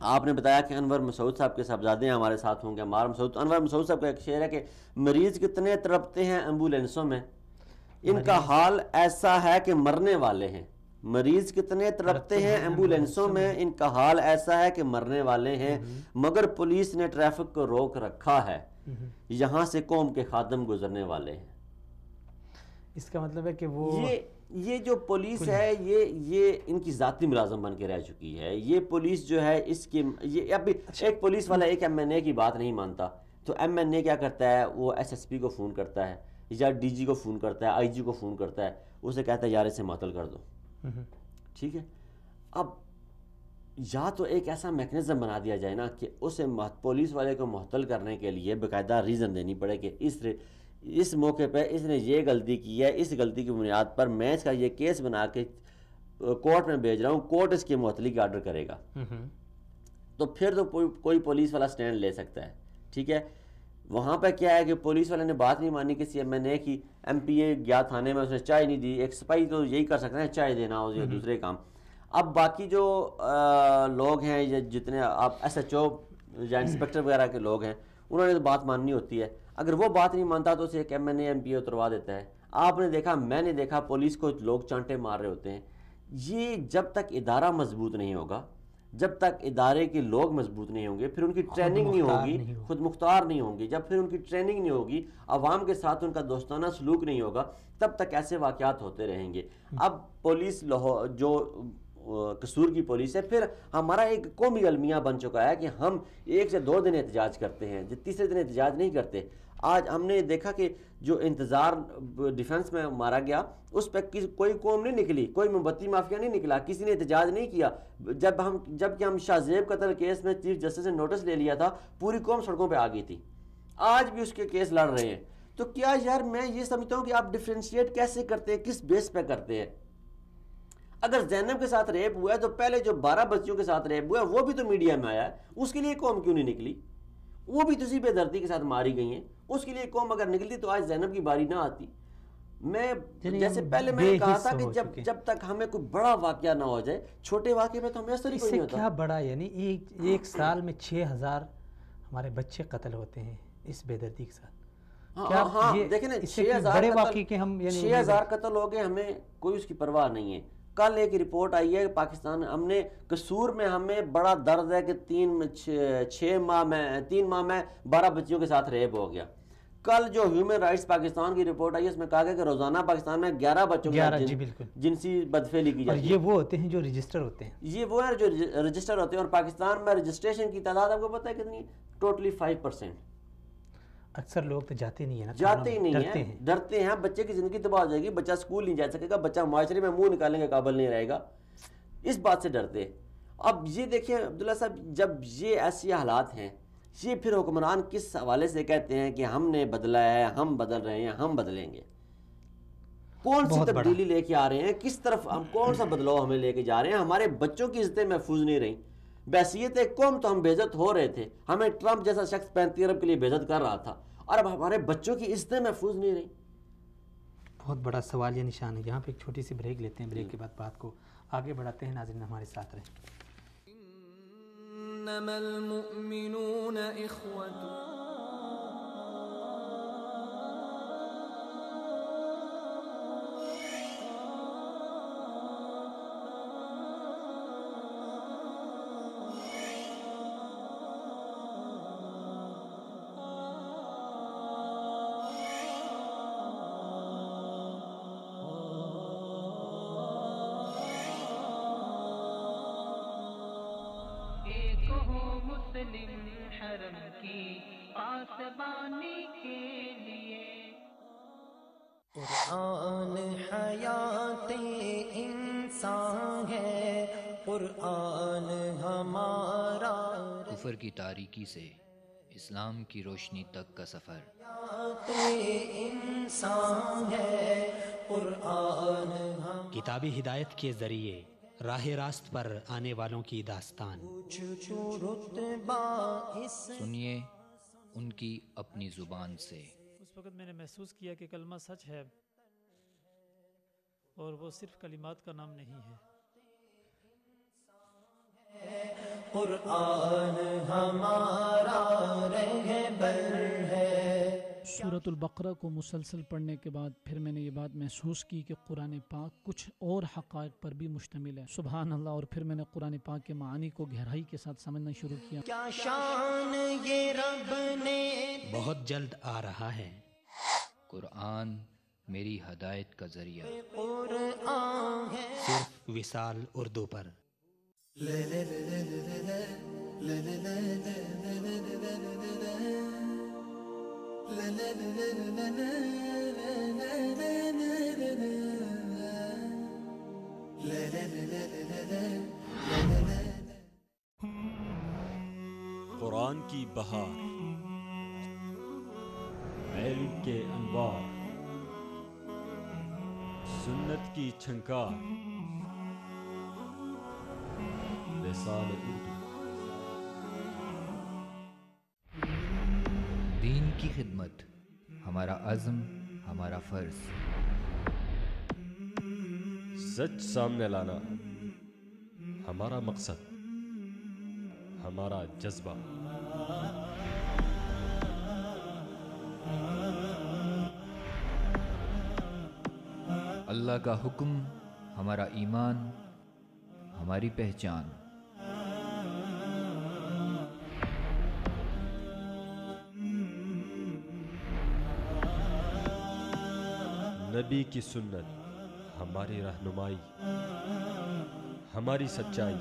آپ نے بتایا کہ انور مسعود صاحب کے صاحبزادے ہمارے ساتھ ہوں گے۔ انور مسعود صاحب کا ایک شعر ہے کہ مریض کتنے تڑپتے ہیں ایمبولینسوں میں، ان کا حال ایسا ہے کہ مرنے والے ہیں۔ مریض کتنے تڑپتے ہیں ایمبولینسوں میں، ان کا حال ایسا ہے کہ مرنے والے ہیں، مگر پولیس نے ٹریفک کو روک رکھا ہے، یہاں سے قوم کے خادم گزرنے والے ہیں۔ اس کا مطلب ہے کہ وہ یہ جو پولیس ہے یہ ان کی ذاتی ملازم بن کے رہ چکی ہے۔ یہ پولیس جو ہے اس کی، یہ ابھی ایک پولیس والا ایک ایم این اے کی بات نہیں مانتا تو ایم این اے کیا کرتا ہے، وہ ایس ایس پی کو فون کرتا ہے یا ڈی جی کو فون کرتا ہے، آئی جی کو فون کرتا ہے، اسے کہتا ہے یار اسے معطل کر دو۔ ٹھیک ہے، اب یا تو ایک ایسا میکنزم بنا دیا جائے نا کہ اسے پولیس والے کو معطل کرنے کے لیے باقاعدہ ریزن دینی پڑے کہ اس موقع پہ اس نے یہ غلطی کی ہے، اس غلطی کی بنیاد پر میں اس کا یہ کیس بنا کے کورٹ میں بھیج رہا ہوں، کورٹ اس کی معطلی کا آرڈر کرے گا، تو پھر تو کوئی پولیس والا سٹینڈ لے سکتا ہے۔ ٹھیک ہے، وہاں پہ کیا ہے کہ پولیس والے نے بات نہیں مانی کسی ایم این اے کی، ایم پی اے گیا تھانے میں، اس نے چائے نہیں دی۔ ایک سپاہی تو یہی کر سکتے ہیں، چائے دینا ہو یا دوسرے کام۔ اب باقی جو لوگ ہیں یا جتنے آپ ایس ایچ او یا انسپیکٹر وغیرہ کے لوگ ہیں، انہوں نے تو بات ماننی ہوتی ہے۔ اگر وہ بات نہیں مانتا تو اسے ایک M N A M P A اتروا دیتا ہے۔ آپ نے دیکھا، میں نے دیکھا، پولیس کو لوگ چانٹے مار رہے ہوتے ہیں۔ یہ جب تک ادارہ مضبوط نہیں ہوگا، جب تک ادارے کے لوگ مضبوط نہیں ہوں گے، پھر ان کی ٹریننگ نہیں ہوگی، خود مختار نہیں ہوں گی، جب پھر ان کی ٹریننگ نہیں ہوگی، عوام کے ساتھ ان کا دوستانہ سلوک نہیں ہوگا، تب تک ایسے واقعات ہوتے رہیں گے۔ اب پولیس جو قصور کی پولیس ہے، پھر ہمارا ایک قومی المیہ بن چکا ہے کہ ہم 1 سے 2 دن احتجاج کرتے ہیں، تیسرے دن احتجاج نہیں کرتے۔ آج ہم نے دیکھا کہ جو انتظار ڈیفنس میں مارا گیا، اس پہ کوئی قوم نہیں نکلی، کوئی موم بتی مافیا نہیں نکلا، کسی نے احتجاج نہیں کیا۔ جب کہ ہم شاہ زیب قتل کیس میں چیف جسٹس نے نوٹس لے لیا تھا، پوری قوم سڑکوں پہ آ گئی تھی، آج بھی اس کے کیس لڑ رہے ہیں۔ تو کیا یار، میں یہ سمجھتا ہوں کہ آپ ڈفرینشیٹ کیسے کرتے ہیں، کس بیس پہ کرتے ہیں؟ اگر زینب کے ساتھ ریپ ہوا ہے تو پہلے جو 12 بچیوں کے ساتھ ریپ ہوا ہے وہ بھی تو میڈیا میں آیا ہے، اس کے لیے قوم کیوں نہیں نکلی؟ وہ بھی تو اسی بے دردی کے ساتھ ماری گئی ہیں، اس کے لیے قوم اگر نکلتی تو آج زینب کی باری نہ آتی۔ میں جیسے پہلے میں نے کہا تھا کہ جب تک ہمیں کوئی بڑا واقعہ نہ ہو جائے، چھوٹے واقعے میں تو ہمیں اثر ہی کوئی نہیں ہوتا۔ کیا بڑا، یعنی ایک سال میں 6000 ہمارے بچے قتل ہوتے ہیں اس بے دردی کے ساتھ۔ ہاں دیکھیں نا، 6000 قتل ہو گئے، ہمیں کوئی اس کی پرواہ نہیں ہے۔ کل ایک رپورٹ آئی ہے پاکستان، ہم نے قصور میں ہمیں بڑا درد ہے کہ 3 ماہ میں 12 بچیوں کے ساتھ ریپ ہو گیا۔ کل جو ہیومن رائٹس پاکستان کی رپورٹ آئی ہے، اس میں کہا گیا کہ روزانہ پاکستان میں 11 بچوں کے ساتھ جنسی بدفعلی کی جاتی ہے۔ یہ وہ ہوتے ہیں جو رجسٹر ہوتے ہیں، یہ وہ ہیں جو رجسٹر ہوتے ہیں، اور پاکستان میں رجسٹریشن کی تعداد آپ کو پتہ ہے کتنی؟ ٹوٹلی 5%۔ اکثر لوگ تو جاتے نہیں ہیں، جاتے ہی نہیں ہیں، ڈرتے ہیں، بچے کی زندگی تباہ ہو جائے گی، بچہ اسکول نہیں جا سکے گا، بچہ معاشرے میں منہ نکالنے کے قابل نہیں رہے گا، اس بات سے ڈرتے۔ اب یہ دیکھیں عبداللہ صاحب، جب یہ ایسی حالات ہیں، یہ پھر حکمران کس حوالے سے کہتے ہیں کہ ہم نے بدلا ہے، ہم بدل رہے ہیں، ہم بدلیں گے؟ کون سی تبدیلی لے کے آ رہے ہیں؟ کس طرف ہم، کون سا بدلاؤ ہمیں لے کے جا رہے ہیں؟ ہمارے بچوں کی عزتیں محفوظ نہیں رہیں، بحیثیت قوم تو ہم بے عزت ہو رہے تھے، ہمیں ٹرمپ جیسا شخص 35 ارب کے لیے بے عزت کر رہا تھا، اور اب ہمارے بچوں کی عزتیں محفوظ نہیں رہیں۔ بہت بڑا سوال یہ نشان ہے۔ یہاں پہ ایک چھوٹی سی بریک لیتے ہیں، بریک کے بعد بات کو آگے بڑھاتے ہیں۔ ناظرین ہمارے ساتھ رہیں۔ انما المؤمنون اخوة حرم کی پاسبانی کے لیے قرآن حیات انسان ہے، قرآن ہمارا کفر کی تاریکی سے اسلام کی روشنی تک کا سفر۔ انسان ہے قرآن کتابی ہدایت کے ذریعے راہ راست پر آنے والوں کی داستان، سنیے ان کی اپنی زبان سے۔ اس وقت میں نے محسوس کیا کہ کلمہ سچ ہے، اور وہ صرف کلمات کا نام نہیں ہے۔ قرآن ہمارا رہبر ہے۔ سورۃ البقرہ کو مسلسل پڑھنے کے بعد پھر میں نے یہ بات محسوس کی کہ قرآن پاک کچھ اور حقائق پر بھی مشتمل ہے۔ سبحان اللہ۔ اور پھر میں نے قرآن پاک کے معانی کو گہرائی کے ساتھ سمجھنا شروع کیا۔ کیا شان یہ رب نے، بہت جلد آ رہا ہے۔ قرآن میری ہدایت کا ذریعہ، قرآن ہے صرف وصال اردو پر۔ قرآن کی بہار، علم کے انوار، سنت کی چھنکار، وصال اردو۔ دین کی خدمت ہمارا عزم، ہمارا فرض۔ سچ سامنے لانا ہمارا مقصد، ہمارا جذبہ۔ اللہ کا حکم ہمارا ایمان، ہماری پہچان۔ نبی کی سنت ہماری رہنمائی، ہماری سچائی۔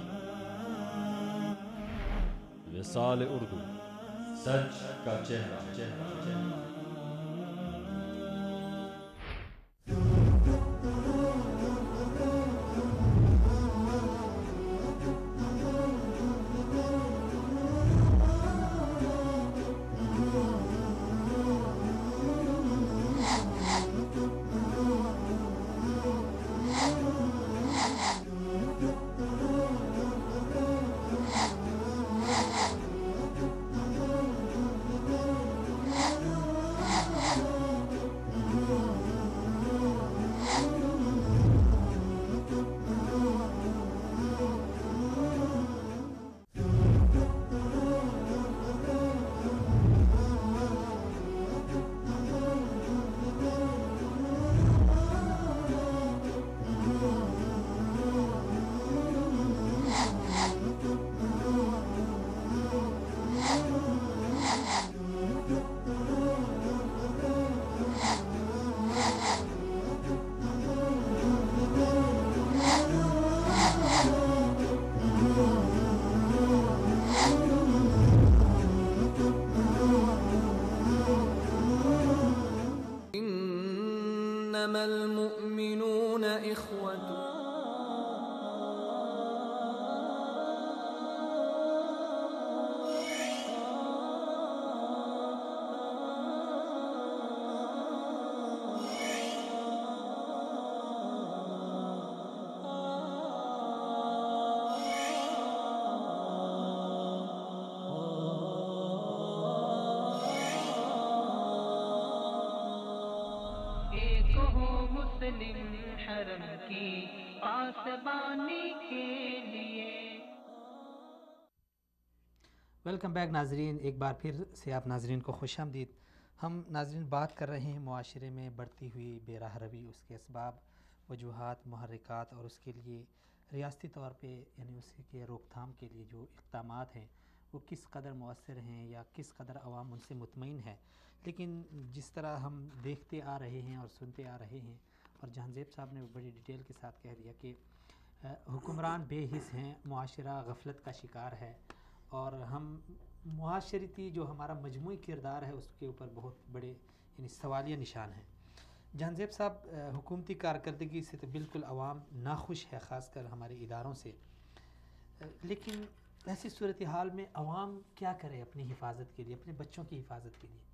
وصال اردو، سچ کا چہرہ۔ انما المؤمنون اخوة ہوں مسلم حرم کی پاسبانی کے لیے. ویلکم بیک ناظرین، ایک بار پھر سے آپ ناظرین کو خوش آمدید. ہم ناظرین بات کر رہے ہیں معاشرے میں بڑھتی ہوئی بے راہ روی، اس کے اسباب، وجوہات، محرکات، اور اس کے لیے ریاستی طور پہ یعنی اس کے روک تھام کے لیے جو اقدامات ہیں وہ کس قدر مؤثر ہیں یا کس قدر عوام ان سے مطمئن ہے. لیکن جس طرح ہم دیکھتے آ رہے ہیں اور سنتے آ رہے ہیں، اور جہانزیب صاحب نے بڑی ڈیٹیل کے ساتھ کہہ دیا کہ حکمران بے حس ہیں، معاشرہ غفلت کا شکار ہے، اور ہم معاشرتی جو ہمارا مجموعی کردار ہے اس کے اوپر بہت بڑے یعنی سوالیہ نشان ہیں. جہانزیب صاحب، حکومتی کارکردگی سے تو بالکل عوام ناخوش ہے، خاص کر ہمارے اداروں سے، لیکن ایسی صورتحال میں عوام کیا کرے اپنی حفاظت کے لیے، اپنے بچوں کی حفاظت کے لیے،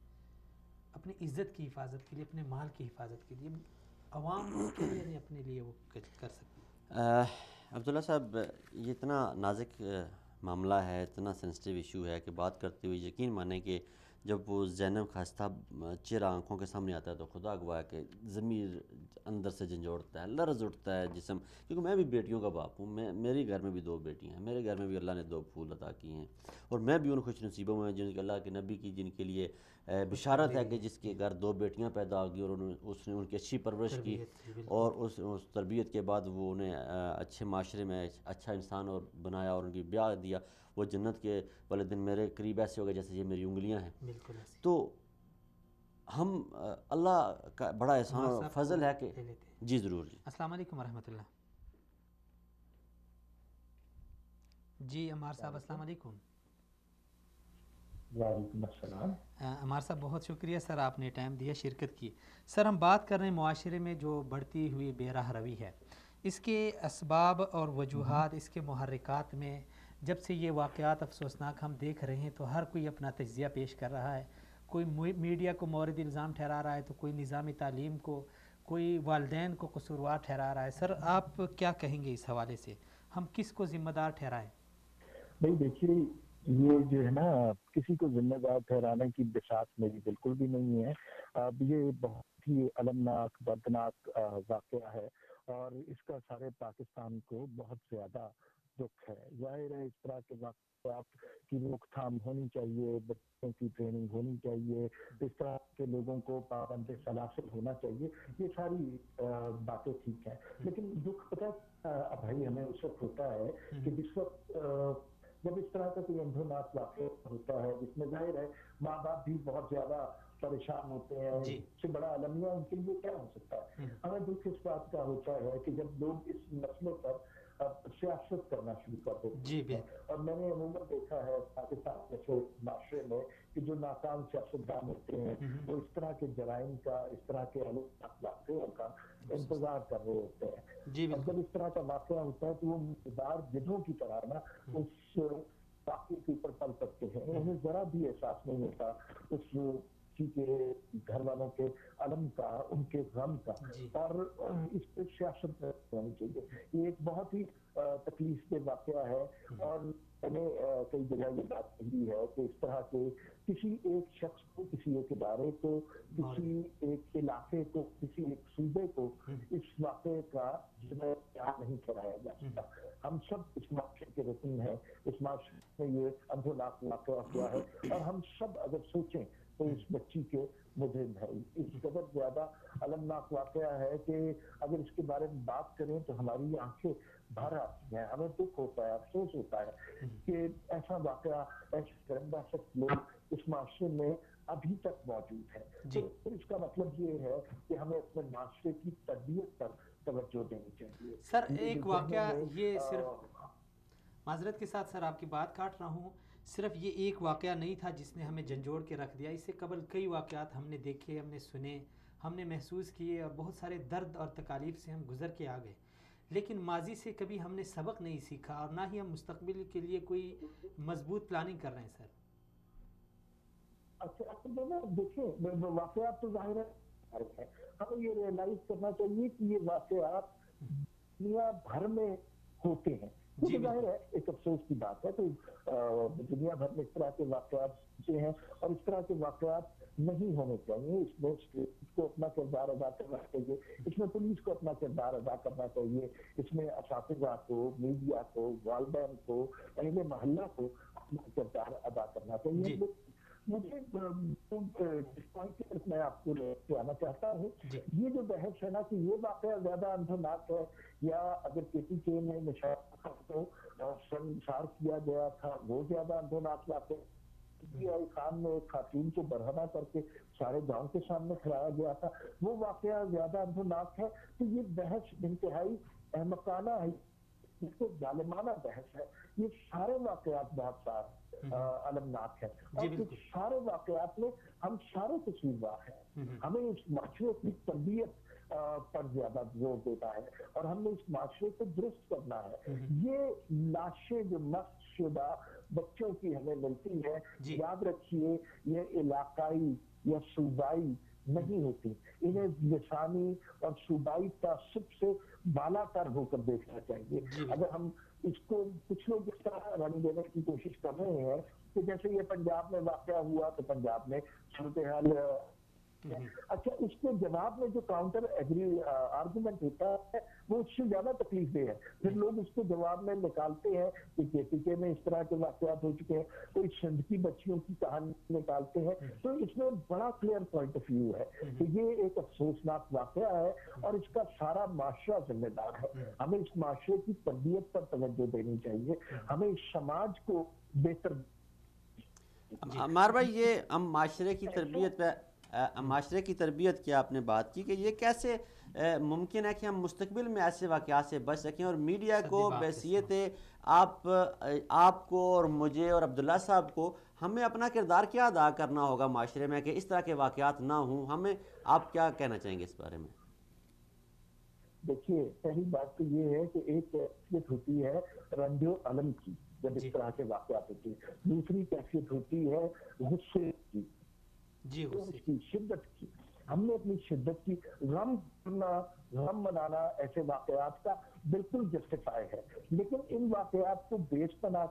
اپنی عزت کی حفاظت کے لیے، اپنے مال کی حفاظت کے لیے عوام کے لیے اپنے لیے وہ کر سکتے ہیں؟ عبداللہ صاحب، یہ اتنا نازک معاملہ ہے، اتنا سینسٹیو ایشو ہے کہ بات کرتے ہوئے یقین مانیں کہ جب وہ زینب خاصہ چہرہ آنکھوں کے سامنے آتا ہے تو خدا گواہ ہے کہ ضمیر اندر سے جھنجھوڑتا ہے، لرز اٹھتا ہے جسم. کیونکہ میں بھی بیٹیوں کا باپ ہوں، میرے گھر میں بھی 2 بیٹیاں ہیں، میرے گھر میں بھی اللہ نے 2 پھول عطا کیے ہیں، اور میں بھی ان خوش نصیبوں میں جن کے اللہ کے نبی کی جن کے لیے بشارت ہے کہ جس کے گھر 2 بیٹیاں پیدا ہوگی اور اس نے ان کی اچھی پرورش کی، اور اس تربیت کے بعد وہ انہیں اچھے معاشرے میں اچھا انسان اور بنایا اور ان کی بیاہ دیا. وہ جنت کے والے دن میرے قریب ایسے ہو گئے جیسے یہ میری انگلیاں ہیں. بالکل. تو ہم اللہ کا بڑا احسان اور فضل ہے کہ جی ضرور. جی السلام علیکم ورحمۃ اللہ. جی عمار صاحب السلام علیکم. وعلیکم السلام. عمار صاحب بہت شکریہ سر، آپ نے ٹائم دیا، شرکت کی. سر ہم بات کر رہے ہیں معاشرے میں جو بڑھتی ہوئی بے راہ روی ہے، اس کے اسباب اور وجوہات، اس کے محرکات میں جب سے یہ واقعات افسوسناک ہم دیکھ رہے ہیں تو ہر کوئی اپنا تجزیہ پیش کر رہا ہے. کوئی میڈیا کو مورد الزام ٹھہرا رہا ہے تو کوئی نظام تعلیم کو، کوئی والدین کو قصوروار ٹھہرا رہا ہے. سر آپ کیا کہیں گے اس حوالے سے، ہم کس کو ذمہ دار ٹھہرائیں؟ نہیں دیکھیے، یہ جو ہے نا کسی کو ذمہ دار ٹھہرانے کی بساط میری بالکل بھی نہیں ہے. اب یہ بہت ہی المناک دردناک واقعہ ہے اور اس کا سارے پاکستان کو بہت زیادہ دکھ ہے. ظاہر ہے اس طرح کے واقعات کی روک تھام ہونی چاہیے، بچوں کی ٹریننگ ہونی چاہیے، اس طرح کے لوگوں کو پابند سلاسل ہونا چاہیے. یہ ساری باتیں ٹھیک ہیں، لیکن دکھ پتہ بھائی ہمیں اس وقت ہوتا ہے کہ جس وقت جب اس طرح کا کوئی اندھوناک واقعہ ہوتا ہے جس میں ظاہر ہے ماں باپ بھی بہت زیادہ پریشان ہوتے ہیں. اس سے بڑا المیہ ان کے لیے کیا ہو سکتا ہے. ہمیں دکھ اس بات کا ہوتا ہے کہ جب لوگ اس مسئلے پر سیاست کرنا شروع کر دیتے ہیں. اور میں نے عموماً دیکھا ہے پاکستان جیسے معاشرے میں کہ جو ناکام سیاستدان ہوتے ہیں وہ اس طرح کے جرائم کا، اس طرح کے واقعوں کا انتظار کر رہے ہوتے ہیں. اور جب اس طرح کا واقعہ ہوتا ہے تو وہ مقدار جدوں کی طرح نا اس واقعے کے اوپر پل پڑتے ہیں. انہیں ذرا بھی احساس نہیں ہوتا اس کے گھر والوں کے علم کا، ان کے غم کا. اور اس پہ سیاست ہونی چاہیے. یہ ایک بہت ہی تکلیف دہ واقعہ ہے اور میں نے کئی جگہ یہ بات کہی ہے کہ اس طرح کے کسی ایک شخص کو، کسی ایک ادارے کو، کسی ایک علاقے کو، کسی ایک صوبے کو اس واقعے کا ذمہ دار نہیں ٹھہرایا جا سکتا. ہم سب اس معاشرے کے رکن ہیں. اس معاشرے میں یہ اندھوناک واقعہ ہوا ہے اور ہم سب اگر سوچیں تو اس بچی کے مجرم ہے. اس قدر زیادہ المناک واقعہ ہے کہ اگر اس کے بارے میں بات کریں تو ہماری آنکھیں بھر آتی ہیں. ہمیں دکھ ہوتا ہے، افسوس ہوتا ہے کہ ایسا واقعہ، ایسے درندہ شخص لوگ اس معاشرے میں ابھی تک موجود ہے. تو اس کا مطلب یہ ہے کہ ہمیں اپنے معاشرے کی تربیت پر توجہ دینی چاہیے. سر ایک واقعہ، یہ صرف معذرت کے ساتھ سر آپ کی بات کاٹ رہا ہوں، صرف یہ ایک واقعہ نہیں تھا جس نے ہمیں جھنجھوڑ کے رکھ دیا. اس سے قبل کئی واقعات ہم نے دیکھے، ہم نے سنے، ہم نے محسوس کیے اور بہت سارے درد اور تکالیف سے ہم گزر کے آ گئے. لیکن ماضی سے کبھی ہم نے سبق نہیں سیکھا اور نہ ہی ہم مستقبل کے لیے کوئی مضبوط پلاننگ کر رہے ہیں. سر اچھا دیکھیں، واقعات تو ظاہر ہے ہمیں یہ ریئلائز کرنا چاہیے کہ یہ واقعات دنیا بھر میں ہوتے ہیں. وہ ظاہر ہے ایک افسوس کی بات ہے کہ دنیا بھر میں اس طرح کے واقعات ہوتے ہیں اور اس طرح کے واقعات نہیں ہونے چاہیے. اس میں اسٹیٹ کو اپنا کردار ادا کرنا چاہیے, اس میں پولیس کو اپنا کردار ادا کرنا چاہیے, اس میں اساتذہ کو, میڈیا کو, والدین کو, اہل محلہ کو اپنا کردار ادا کرنا چاہیے. مجھے اس پوائنٹ کی طرف میں آپ کو لے کے آنا چاہتا ہوں. یہ جو بحث ہے نا کہ یہ واقعہ زیادہ اندھناک ہے یا اگر KPK میں نشان کو شرمسار کیا گیا تھا وہ زیادہ اندھناک واقعہ, علی خان نے ایک خاتون کو برہنہ کر کے سارے گاؤں کے سامنے کھلایا گیا تھا وہ واقعہ زیادہ اندھناک ہے. تو یہ بحث انتہائی احمقانہ ہے, اس کو ظالمانہ بحث ہے. یہ سارے واقعات بہت سارے المناک ہیں اور اس سارے واقعات میں ہم سارے قصوروار ہیں. ہمیں اس معاشرے کی تربیت پر زیادہ زور دیتا ہے اور ہم نے اس معاشرے کو درست کرنا ہے. یہ لاشیں جو نقش شدہ بچوں کی ہمیں ملتی ہے, یاد رکھیے یہ علاقائی یا صوبائی نہیں ہوتی, انہیں لسانی اور صوبائی تعصب سے بالا تر ہو کر دیکھنا چاہیے. اگر ہم اس کو کچھ لوگ اس طرح رنگ دینے کی کوشش کر رہے ہیں کہ جیسے یہ پنجاب میں واقعہ ہوا تو پنجاب میں صورتحال. اچھا, اس کے جواب میں جو کاؤنٹر آرگومنٹ ہوتا ہے وہ اس سے زیادہ تکلیف دہ ہے. پھر لوگ اس کے جواب میں نکالتے ہیں کہ KPK میں اس طرح کے واقعات ہو چکے ہیں, کوئی سندھ کی بچیوں کی کہانی نکالتے ہیں. تو اس میں بڑا کلیئر پوائنٹ آف ویو ہے کہ یہ ایک افسوسناک واقعہ ہے اور اس کا سارا معاشرہ ذمہ دار ہے. ہمیں اس معاشرے کی تربیت پر توجہ دینی چاہیے, ہمیں اس سماج کو بہتر. عمار بھائی, یہ ہم معاشرے کی تربیت کی آپ نے بات کی کہ یہ کیسے ممکن ہے کہ ہم مستقبل میں ایسے واقعات سے بچ سکیں, اور میڈیا کو بحیثیت آپ کو اور مجھے اور عبداللہ صاحب کو ہمیں اپنا کردار کیا ادا کرنا ہوگا معاشرے میں کہ اس طرح کے واقعات نہ ہوں؟ ہمیں آپ کیا کہنا چاہیں گے اس بارے میں؟ دیکھیے, پہلی بات تو یہ ہے کہ ایک کیفیت ہوتی ہے رنج و الم کی جب اس طرح کے واقعات ہوتے ہیں, دوسری کیفیت ہوتی ہے غصے کی, اس کی شدت کی. ہم نے اپنی شدت کی غم کرنا, غم منانا ایسے واقعات کا بالکل جسٹیفائی ہے, لیکن ان واقعات کو بیس بنا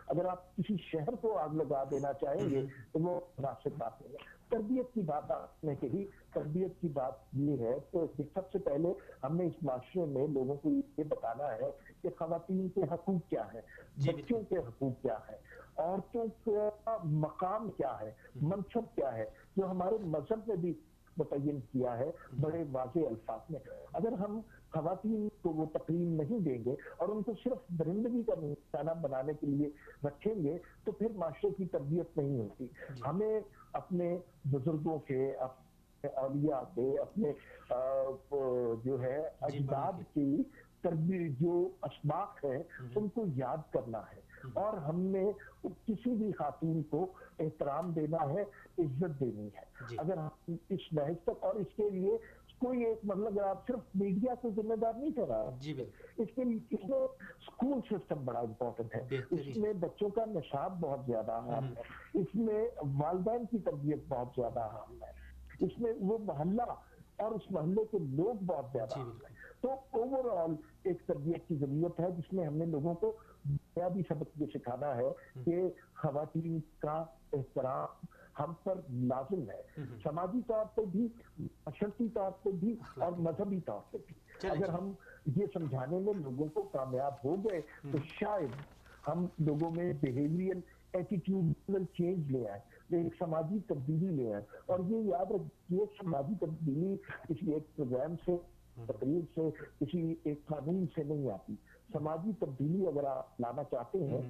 اگر آپ کسی شہر کو آگ لگا دینا چاہیں گے تو وہ مناسب بات نہیں ہے. تربیت کی بات آپ نے کہی, تربیت کی بات یہ ہے تو سب سے پہلے ہم نے اس معاشرے میں لوگوں کو یہ بتانا ہے کہ خواتین کے حقوق کیا ہے, بچوں کے حقوق کیا ہے, عورتوں کا مقام کیا ہے, منصب کیا ہے, جو ہمارے مذہب میں بھی متعین کیا ہے بڑے واضح الفاظ میں. اگر ہم خواتین کو وہ تقریم نہیں دیں گے اور ان کو صرف درندگی کا نشانہ بنانے کے لیے رکھیں گے تو پھر معاشرے کی تربیت نہیں ہوتی. ہمیں اپنے بزرگوں کے, اپنے اولیاء کے, اپنے جو ہے اجداد کی تربیت جو اسباق ہے ان کو یاد کرنا ہے, اور ہم نے کسی بھی خاتون کو احترام دینا ہے, عزت دینی ہے. اگر ہم اس محض تک, اور اس کے لیے کوئی ایک مطلب آپ صرف میڈیا کو ذمہ دار نہیں ٹھہرا, اس کے لیے اس میں اسکول سسٹم بڑا امپورٹنٹ ہے, اس میں بچوں کا نصاب بہت زیادہ اہم ہے, اس میں والدین کی تربیت بہت زیادہ اہم ہے, اس میں وہ محلہ اور اس محلے کے لوگ بہت زیادہ اہم ہیں. تو اوور آل ایک تربیت کی ضرورت ہے جس میں ہم نے لوگوں کو بنیادی سبق یہ سکھانا ہے کہ خواتین کا احترام ہم پر لازم ہے, سماجی طور پہ بھی, معاشرتی طور پہ بھی اور مذہبی طور پہ بھی. اگر ہم یہ سمجھانے میں لوگوں کو کامیاب ہو گئے تو شاید ہم لوگوں میں بیہیویئر ایٹیٹیوڈل چینج لے آئے, ایک سماجی تبدیلی لے آئے. اور یہ یاد رکھیے, سماجی تبدیلی کسی ایک پروگرام سے, تقریر سے, کسی ایک قانون سے نہیں آتی. سماجی تبدیلی اگر آپ لانا چاہتے ہیں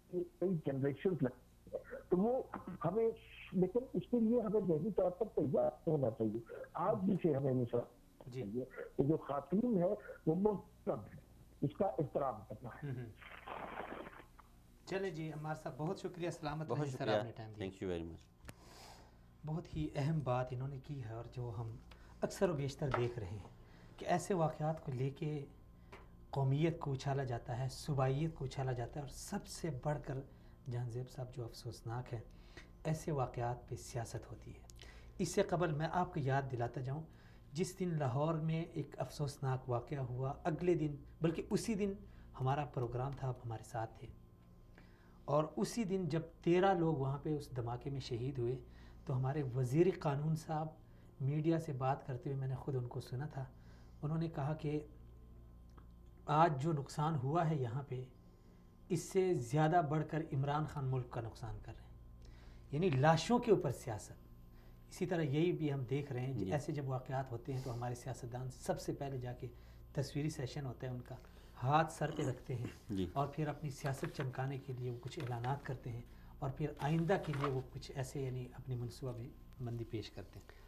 کئی جنریشن لگتی ہے تو وہ ہمیں, لیکن اس کے لیے ہمیں ذہنی طور پر تیار ہونا چاہیے. آج بھی سے ہمیں نہیں چاہیے کہ جو خاتون ہے وہ محترم ہے, اس کا احترام کرنا ہے. چلے جی عمار صاحب, بہت شکریہ, سلامت بہت رہیں سر, آپ نے ٹائم دیا. Thank you very much. بہت ہی اہم بات انہوں نے کی ہے, اور جو ہم اکثر و بیشتر دیکھ رہے ہیں کہ ایسے واقعات کو لے کے قومیت کو اچھالا جاتا ہے, صوبائیت کو اچھالا جاتا ہے, اور سب سے بڑھ کر جہاں زیب صاحب جو افسوسناک ہے, ایسے واقعات پہ سیاست ہوتی ہے. اس سے قبل میں آپ کو یاد دلاتا جاؤں, جس دن لاہور میں ایک افسوسناک واقعہ ہوا, اگلے دن بلکہ اسی دن ہمارا پروگرام تھا, آپ ہمارے ساتھ تھے, اور اسی دن جب 13 لوگ وہاں پہ اس دھماکے میں شہید ہوئے تو ہمارے وزیر قانون صاحب میڈیا سے بات کرتے ہوئے میں نے خود ان کو سنا تھا، انہوں نے کہا کہ آج جو نقصان ہوا ہے یہاں پہ اس سے زیادہ بڑھ کر عمران خان ملک کا نقصان کر رہے ہیں، یعنی لاشوں کے اوپر سیاست۔ اسی طرح یہی بھی ہم دیکھ رہے ہیں ایسے جب واقعات ہوتے ہیں تو ہمارے سیاستدان سب سے پہلے جا کے تصویری سیشن ہوتا ہے ان کا، ہاتھ سر پہ رکھتے ہیں اور پھر اپنی سیاست چمکانے کے لیے وہ کچھ اعلانات کرتے ہیں اور پھر آئندہ کے لیے وہ کچھ ایسے یعنی اپنی منصوبہ بندی پیش کرتے ہیں۔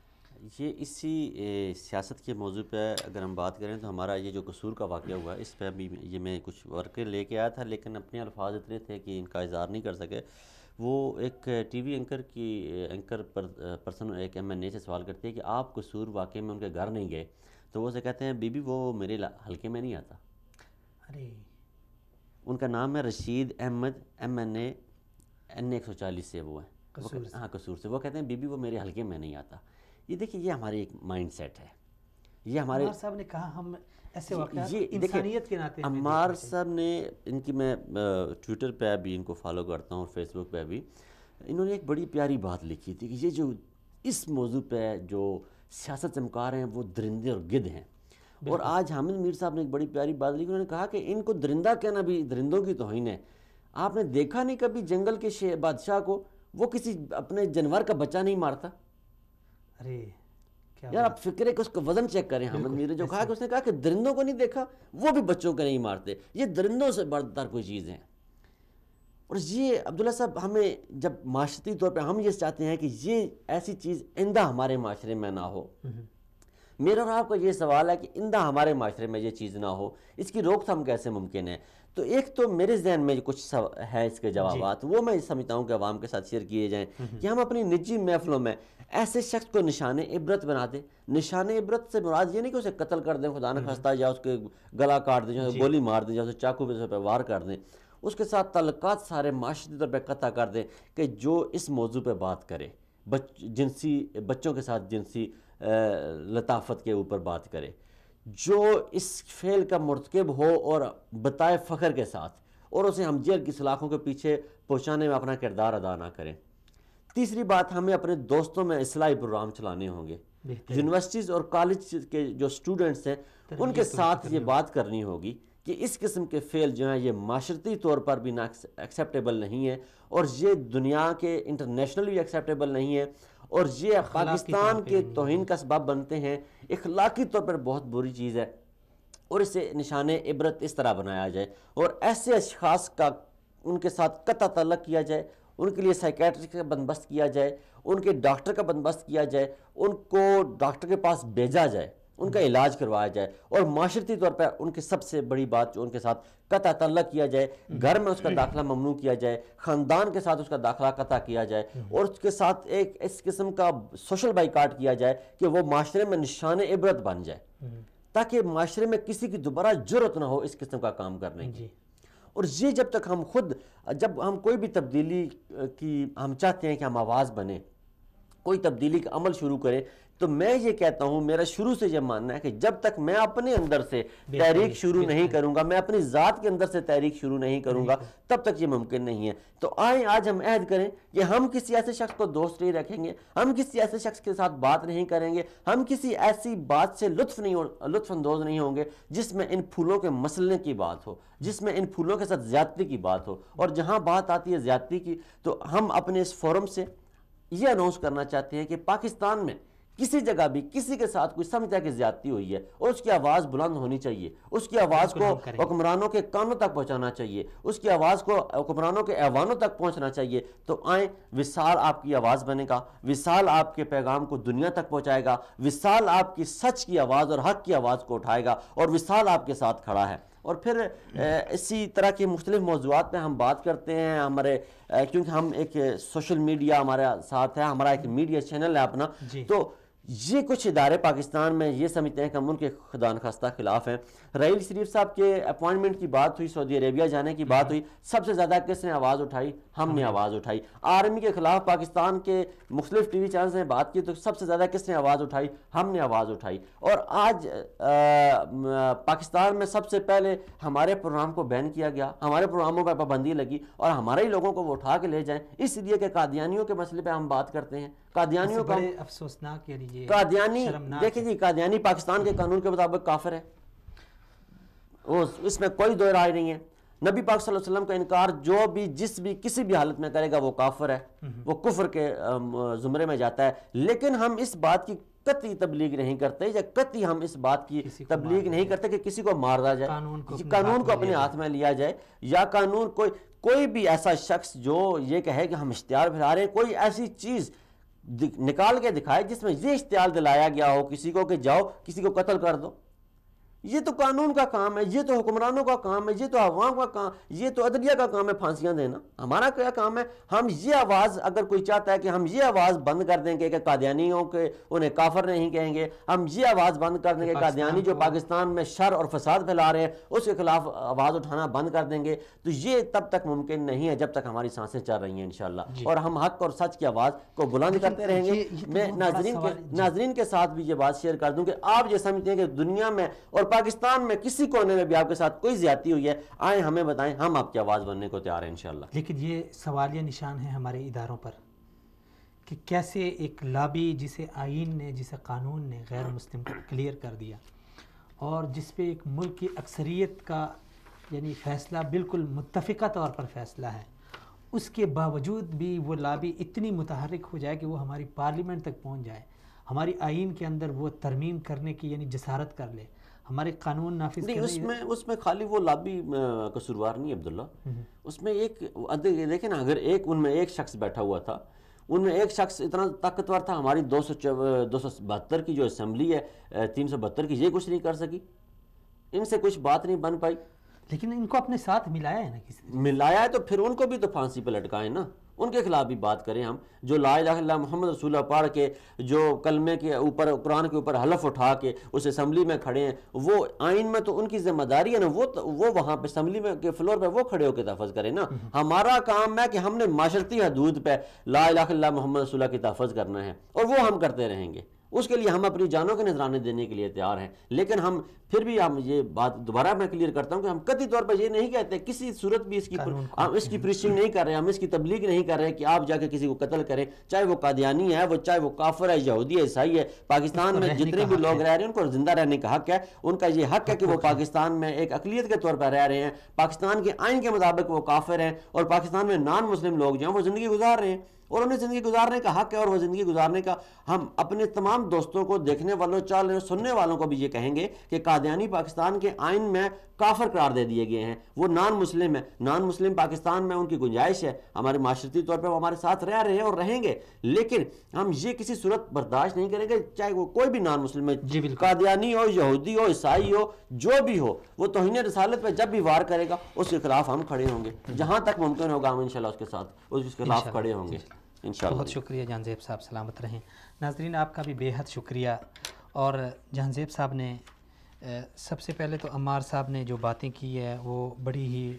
یہ اسی سیاست کے موضوع پہ اگر ہم بات کریں تو ہمارا یہ جو قصور کا واقعہ ہوا ہے اس پہ بھی یہ میں کچھ ورقے لے کے آیا تھا، لیکن اپنے الفاظ اتنے تھے کہ ان کا اظہار نہیں کر سکے۔ وہ ایک ٹی وی اینکر پرسن ایک MNA سے سوال کرتے ہیں کہ آپ قصور واقعے میں ان کے گھر نہیں گئے، تو وہ اسے کہتے ہیں بی بی وہ میرے حلقے میں نہیں آتا۔ ارے ان کا نام ہے رشید احمد MNA N140 سے وہ ہیں، ہاں قصور سے۔ وہ کہتے ہیں بی بی وہ میرے حلقے میں نہیں آتا۔ یہ دیکھیں یہ ہماری ایک مائنڈ سیٹ ہے، یہ ہمارے عمار صاحب نے کہا ہم ایسے واقعات انسانیت کے ناطے عمار صاحب نے ان کی میں ٹویٹر پہ بھی ان کو فالو کرتا ہوں، فیس بک پہ بھی، انہوں نے ایک بڑی پیاری بات لکھی تھی کہ یہ جو اس موضوع پہ جو سیاست چمکا رہے ہیں وہ درندے اور گدھ ہیں۔ اور آج حامد میر صاحب نے ایک بڑی پیاری بات لکھی، انہوں نے کہا کہ ان کو درندہ کہنا بھی درندوں کی توہین ہے۔ آپ نے دیکھا نہیں کبھی جنگل کے بادشاہ کو وہ کسی اپنے جانور کا بچہ نہیں مارتا؟ ارے یار آپ فکر ہے کہ اس کا وزن چیک کریں۔ حامد میر نے جو کہا کہ اس نے کہا کہ درندوں کو نہیں دیکھا، وہ بھی بچوں کو نہیں مارتے، یہ درندوں سے بڑھتر کوئی چیز ہے۔ اور یہ عبداللہ صاحب ہمیں جب معاشرتی طور پہ ہم یہ چاہتے ہیں کہ یہ ایسی چیز آئندہ ہمارے معاشرے میں نہ ہو، میرا اور آپ کا یہ سوال ہے کہ آئندہ ہمارے معاشرے میں یہ چیز نہ ہو، اس کی روک تھام کیسے ممکن ہے؟ تو ایک تو میرے ذہن میں کچھ ہے اس کے جوابات، وہ میں سمجھتا ہوں کہ عوام کے ساتھ شیئر کیے جائیں کہ ہم اپنی نجی محفلوں میں ایسے شخص کو نشان عبرت بنا دیں۔ نشان عبرت سے مراد یہ نہیں کہ اسے قتل کر دیں خدا نہ خواستہ، یا اس کے گلا کاٹ دیں، یا گولی مار دیں، یا اسے چاقو پہ وار کر دیں، اس کے ساتھ تعلقات سارے معاشرتی طور پہ قطع کر دیں کہ جو اس موضوع پہ بات کرے، بچوں کے ساتھ جنسی لطافت کے اوپر بات کرے، جو اس فعل کا مرتکب ہو اور بتائے فخر کے ساتھ، اور اسے ہم جیل کی سلاخوں کے پیچھے پہنچانے میں اپنا کردار ادا نہ کریں۔ تیسری بات، ہمیں اپنے دوستوں میں اصلاحی پروگرام چلانے ہوں گے، یونیورسٹیز اور کالج کے جو اسٹوڈنٹس ہیں ان کے ساتھ یہ بات کرنی ہوگی کہ اس قسم کے فعل جو ہیں یہ معاشرتی طور پر بھی ایکسیپٹیبل نہیں ہے، اور یہ دنیا کے انٹرنیشنل بھی ایکسیپٹیبل نہیں ہے، اور یہ پاکستان کے توہین کا سبب بنتے ہیں، اخلاقی طور پر بہت بری چیز ہے۔ اور اسے نشان عبرت اس طرح بنایا جائے، اور ایسے اشخاص کا ان کے ساتھ قطع تعلق کیا جائے، ان کے لیے سائیکیٹرسٹ کا بندوبست کیا جائے، ان کے ڈاکٹر کا بندوبست کیا جائے، ان کو ڈاکٹر کے پاس بھیجا جائے، ان کا علاج کروایا جائے، اور معاشرتی طور پر ان کی سب سے بڑی بات جو ان کے ساتھ قطع تعلق کیا جائے، گھر میں اس کا داخلہ ممنوع کیا جائے، خاندان کے ساتھ اس کا داخلہ قطع کیا جائے، اور اس کے ساتھ ایک اس قسم کا سوشل بائیکاٹ کیا جائے کہ وہ معاشرے میں نشان عبرت بن جائے، تاکہ معاشرے میں کسی کی دوبارہ جرأت نہ ہو اس قسم کا کام کرنے کی۔ اور یہ جب تک ہم خود، جب ہم کوئی بھی تبدیلی کی ہم چاہتے ہیں کہ ہم آواز بنیں، کوئی تبدیلی کا عمل شروع کریں، تو میں یہ کہتا ہوں، میرا شروع سے یہ ماننا ہے کہ جب تک میں اپنے اندر سے تحریک شروع نہیں کروں گا، میں اپنی ذات کے اندر سے تحریک شروع نہیں کروں گا، تب تک یہ ممکن نہیں ہے۔ تو آئیں آج ہم عہد کریں کہ ہم کسی ایسے شخص کو دوست نہیں رکھیں گے، ہم کسی ایسے شخص کے ساتھ بات نہیں کریں گے، ہم کسی ایسی بات سے لطف اندوز نہیں ہوں گے جس میں ان پھولوں کے مسلنے کی بات ہو، جس میں ان پھولوں کے ساتھ زیادتی کی بات ہو۔ اور جہاں بات آتی ہے زیادتی کی، تو ہم اپنے اس فورم سے یہ اناؤنس کرنا چاہتے ہیں کہ پاکستان میں کسی جگہ بھی کسی کے ساتھ کوئی سمجھتا ہے کہ زیادتی ہوئی ہے، اور اس کی آواز بلند ہونی چاہیے، اس کی آواز کو حکمرانوں کے کانوں تک پہنچانا چاہیے، اس کی آواز کو حکمرانوں کے ایوانوں تک پہنچنا چاہیے۔ تو آئیں، وصال آپ کی آواز بنے گا، وصال آپ کے پیغام کو دنیا تک پہنچائے گا، وصال آپ کی سچ کی آواز اور حق کی آواز کو اٹھائے گا، اور وصال آپ کے ساتھ کھڑا ہے۔ اور پھر اسی طرح کے مختلف موضوعات پہ ہم بات کرتے ہیں، ہمارے کیونکہ ہم ایک سوشل میڈیا ہمارے ساتھ ہے، ہمارا ایک میڈیا چینل ہے اپنا، تو یہ کچھ ادارے پاکستان میں یہ سمجھتے ہیں کہ ہم ان کے خدا نخواستہ خلاف ہیں۔ رحیل شریف صاحب کے اپوائنٹمنٹ کی بات ہوئی، سعودی عربیہ جانے کی بات ہوئی، سب سے زیادہ کس نے آواز اٹھائی؟ ہم نے آواز اٹھائی۔ آرمی کے خلاف پاکستان کے مختلف ٹی وی چینلز نے بات کی، تو سب سے زیادہ کس نے آواز اٹھائی؟ ہم نے آواز اٹھائی۔ اور آج پاکستان میں سب سے پہلے ہمارے پروگرام کو بین کیا گیا، ہمارے پروگراموں پر پابندی لگی، اور ہمارے ہی لوگوں کو وہ اٹھا کے لے جائیں، اس لیے کہ قادیانیوں کے مسئلے پہ ہم بات کرتے ہیں، قادیانیوں کا بڑے افسوسناک یعنی یہ قادیانی شرمناک دیکھیں جی قادیانی پاکستان کے قانون کے مطابق کافر ہے، اس میں کوئی دو رائے نہیں ہے. نبی پاک صلی اللہ علیہ وسلم کا انکار جو بھی جس بھی کسی بھی حالت میں کرے گا وہ کافر ہے، وہ کفر کے زمرے میں جاتا ہے. لیکن ہم اس بات کی قطعی تبلیغ نہیں کرتے یا قطعی ہم اس بات کی تبلیغ نہیں کرتے کہ کسی کو مارا جائے، قانون کو اپنے ہاتھ میں لیا جائے، یا قانون کوئی بھی ایسا شخص جو یہ کہے کہ ہم اشتعال پھیلا رہے ہیں، کوئی ایسی چیز نکال کے دکھائے جس میں یہ اشتعال دلایا گیا ہو کسی کو کہ جاؤ کسی کو قتل کر دو. یہ تو قانون کا کام ہے، یہ تو حکمرانوں کا کام ہے، یہ تو عوام کا کام، یہ تو عدلیہ کا کام ہے پھانسیاں دینا. ہمارا کیا کام ہے؟ ہم یہ آواز اگر کوئی چاہتا ہے کہ ہم یہ آواز بند کر دیں گے کہ قادیانیوں کے انہیں کافر نہیں کہیں گے، ہم یہ آواز بند کر دیں گے قادیانی جو پاکستان میں شر اور فساد پھیلا رہے ہیں اس کے خلاف آواز اٹھانا بند کر دیں گے، تو یہ تب تک ممکن نہیں ہے جب تک ہماری سانسیں چل رہی ہیں انشاءاللہ. اور ہم حق اور سچ کی آواز کو بلند کرتے رہیں گے. میں ناظرین کے ساتھ بھی یہ بات شیئر کر دوں کہ آپ یہ سمجھتے ہیں کہ دنیا میں اور پاکستان میں کسی کونے میں بھی آپ کے ساتھ کوئی زیادتی ہوئی ہے، آئیں ہمیں بتائیں، ہم آپ کی آواز بننے کو تیار ہیں انشاءاللہ. لیکن یہ سوالیہ نشان ہے ہمارے اداروں پر کہ کیسے ایک لابی جسے آئین نے جسے قانون نے غیر مسلم کلیئر کر دیا اور جس پہ ایک ملک کی اکثریت کا یعنی فیصلہ بالکل متفقہ طور پر فیصلہ ہے، اس کے باوجود بھی وہ لابی اتنی متحرک ہو جائے کہ وہ ہماری پارلیمنٹ تک پہنچ جائے، ہماری آئین کے اندر وہ ترمیم کرنے کی یعنی جسارت کر لے، ہمارے قانون نافذ نہیں. اس میں خالی وہ لابی قصوروار نہیں عبداللہ، اس میں ایک دیکھیں نا، اگر ان میں ایک شخص بیٹھا ہوا تھا، ان میں ایک شخص اتنا طاقتور تھا، ہماری 272 کی جو اسمبلی ہے 372 کی، یہ کچھ نہیں کر سکی، ان سے کچھ بات نہیں بن پائی. لیکن ان کو اپنے ساتھ ملایا ہے نا، کسی ملایا ہے تو پھر ان کو بھی تو پھانسی پہ لٹکائیں نا، ان کے خلاف بھی بات کریں ہم، جو لا الہ الا اللہ محمد رسول اللہ پڑھ کے جو کلمے کے اوپر قرآن کے اوپر حلف اٹھا کے اس اسمبلی میں کھڑے ہیں، وہ آئین میں تو ان کی ذمہ داری ہے نا، وہ وہاں پہ اسمبلی میں کے فلور پہ وہ کھڑے ہو کے تحفظ کریں نا. ہمارا کام ہے کہ ہم نے معاشرتی حدود پہ لا الہ الا اللہ محمد رسول اللہ کی تحفظ کرنا ہے، اور وہ ہم کرتے رہیں گے. اس کے لیے ہم اپنی جانوں کے نذرانے دینے کے لیے تیار ہیں. لیکن ہم پھر بھی ہم یہ بات دوبارہ میں کلیئر کرتا ہوں کہ ہم قطعی طور پر یہ نہیں کہتے کسی صورت بھی اس کی پریچنگ نہیں کر رہے، ہم اس کی تبلیغ نہیں کر رہے کہ آپ جا کے کسی کو قتل کریں، چاہے وہ قادیانی ہے، وہ چاہے وہ کافر ہے، یہودی ہے، عیسائی ہے. پاکستان میں جتنے بھی لوگ رہ رہے ہیں ان کو زندہ رہنے کا حق ہے، ان کا یہ حق ہے کہ وہ پاکستان میں ایک اقلیت کے طور پر رہ رہے ہیں. پاکستان کے آئین کے مطابق وہ کافر ہیں، اور پاکستان میں نان مسلم لوگ جو ہیں وہ زندگی گزار رہے ہیں، اور انہیں زندگی گزارنے کا حق ہے، اور وہ زندگی گزارنے کا ہم اپنے تمام دوستوں کو، دیکھنے والوں، چالنے سننے والوں کو بھی یہ کہیں گے کہ قادیانی پاکستان کے آئین میں کافر قرار دے دیے گئے ہیں، وہ نان مسلم ہے. نان مسلم پاکستان میں ان کی گنجائش ہے، ہمارے معاشرتی طور پہ وہ ہمارے ساتھ رہ رہے ہیں اور رہیں گے، لیکن ہم یہ کسی صورت برداشت نہیں کریں گے چاہے وہ کوئی بھی نان مسلم ہے، قادیانی ہو، یہودی ہو، عیسائی ہو، جو بھی ہو، وہ توہین رسالت پہ جب بھی وار کرے گا اس کے خلاف ہم کھڑے ہوں گے. جہاں تک ممکن ہوگا ہم انشاءاللہ اس کے ساتھ اس کے خلاف کھڑے ہوں گے انشاءاللہ. بہت شکریہ جہان زیب صاحب، سلامت رہیں. ناظرین آپ کا بھی بے حد شکریہ. اور جہان زیب صاحب نے سب سے پہلے تو عمار صاحب نے جو باتیں کی ہے وہ بڑی ہی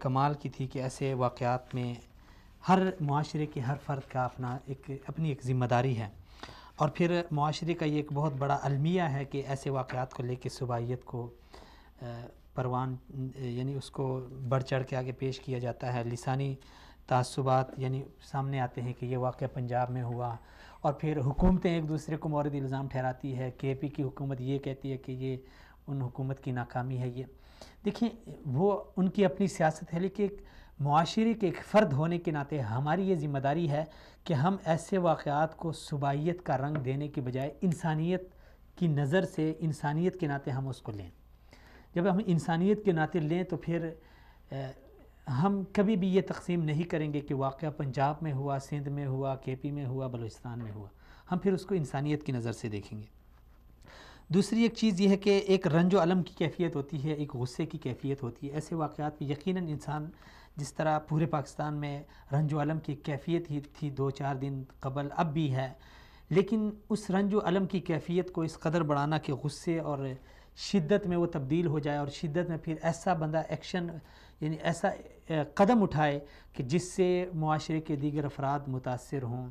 کمال کی تھی کہ ایسے واقعات میں ہر معاشرے کے ہر فرد کا اپنی ایک ذمہ داری ہے، اور پھر معاشرے کا یہ ایک بہت بڑا المیہ ہے کہ ایسے واقعات کو لے کے صوبائیت کو پروان یعنی اس کو بڑھ چڑھ کے آگے پیش کیا جاتا ہے. لسانی تعصبات یعنی سامنے آتے ہیں کہ یہ واقعہ پنجاب میں ہوا، اور پھر حکومتیں ایک دوسرے کو مورد الزام ٹھہراتی ہے. کے پی کی حکومت یہ کہتی ہے کہ یہ ان حکومت کی ناکامی ہے. یہ دیکھیں وہ ان کی اپنی سیاست ہے، لیکن ایک معاشرے کے ایک فرد ہونے کے ناطے ہماری یہ ذمہ داری ہے کہ ہم ایسے واقعات کو صوبائیت کا رنگ دینے کے بجائے انسانیت کی نظر سے، انسانیت کے ناطے ہم اس کو لیں. جب ہم انسانیت کے ناطے لیں تو پھر ہم کبھی بھی یہ تقسیم نہیں کریں گے کہ واقعہ پنجاب میں ہوا، سندھ میں ہوا، کے پی میں ہوا، بلوچستان میں ہوا. ہم پھر اس کو انسانیت کی نظر سے دیکھیں گے. دوسری ایک چیز یہ ہے کہ ایک رنج و الم کی کیفیت ہوتی ہے، ایک غصے کی کیفیت ہوتی ہے. ایسے واقعات میں یقیناً انسان جس طرح پورے پاکستان میں رنج و الم کی کیفیت ہی تھی 2-4 دن قبل، اب بھی ہے، لیکن اس رنج و الم کی کیفیت کو اس قدر بڑھانا کہ غصے اور شدت میں وہ تبدیل ہو جائے، اور شدت میں پھر ایسا بندہ ایکشن یعنی ایسا قدم اٹھائے کہ جس سے معاشرے کے دیگر افراد متاثر ہوں،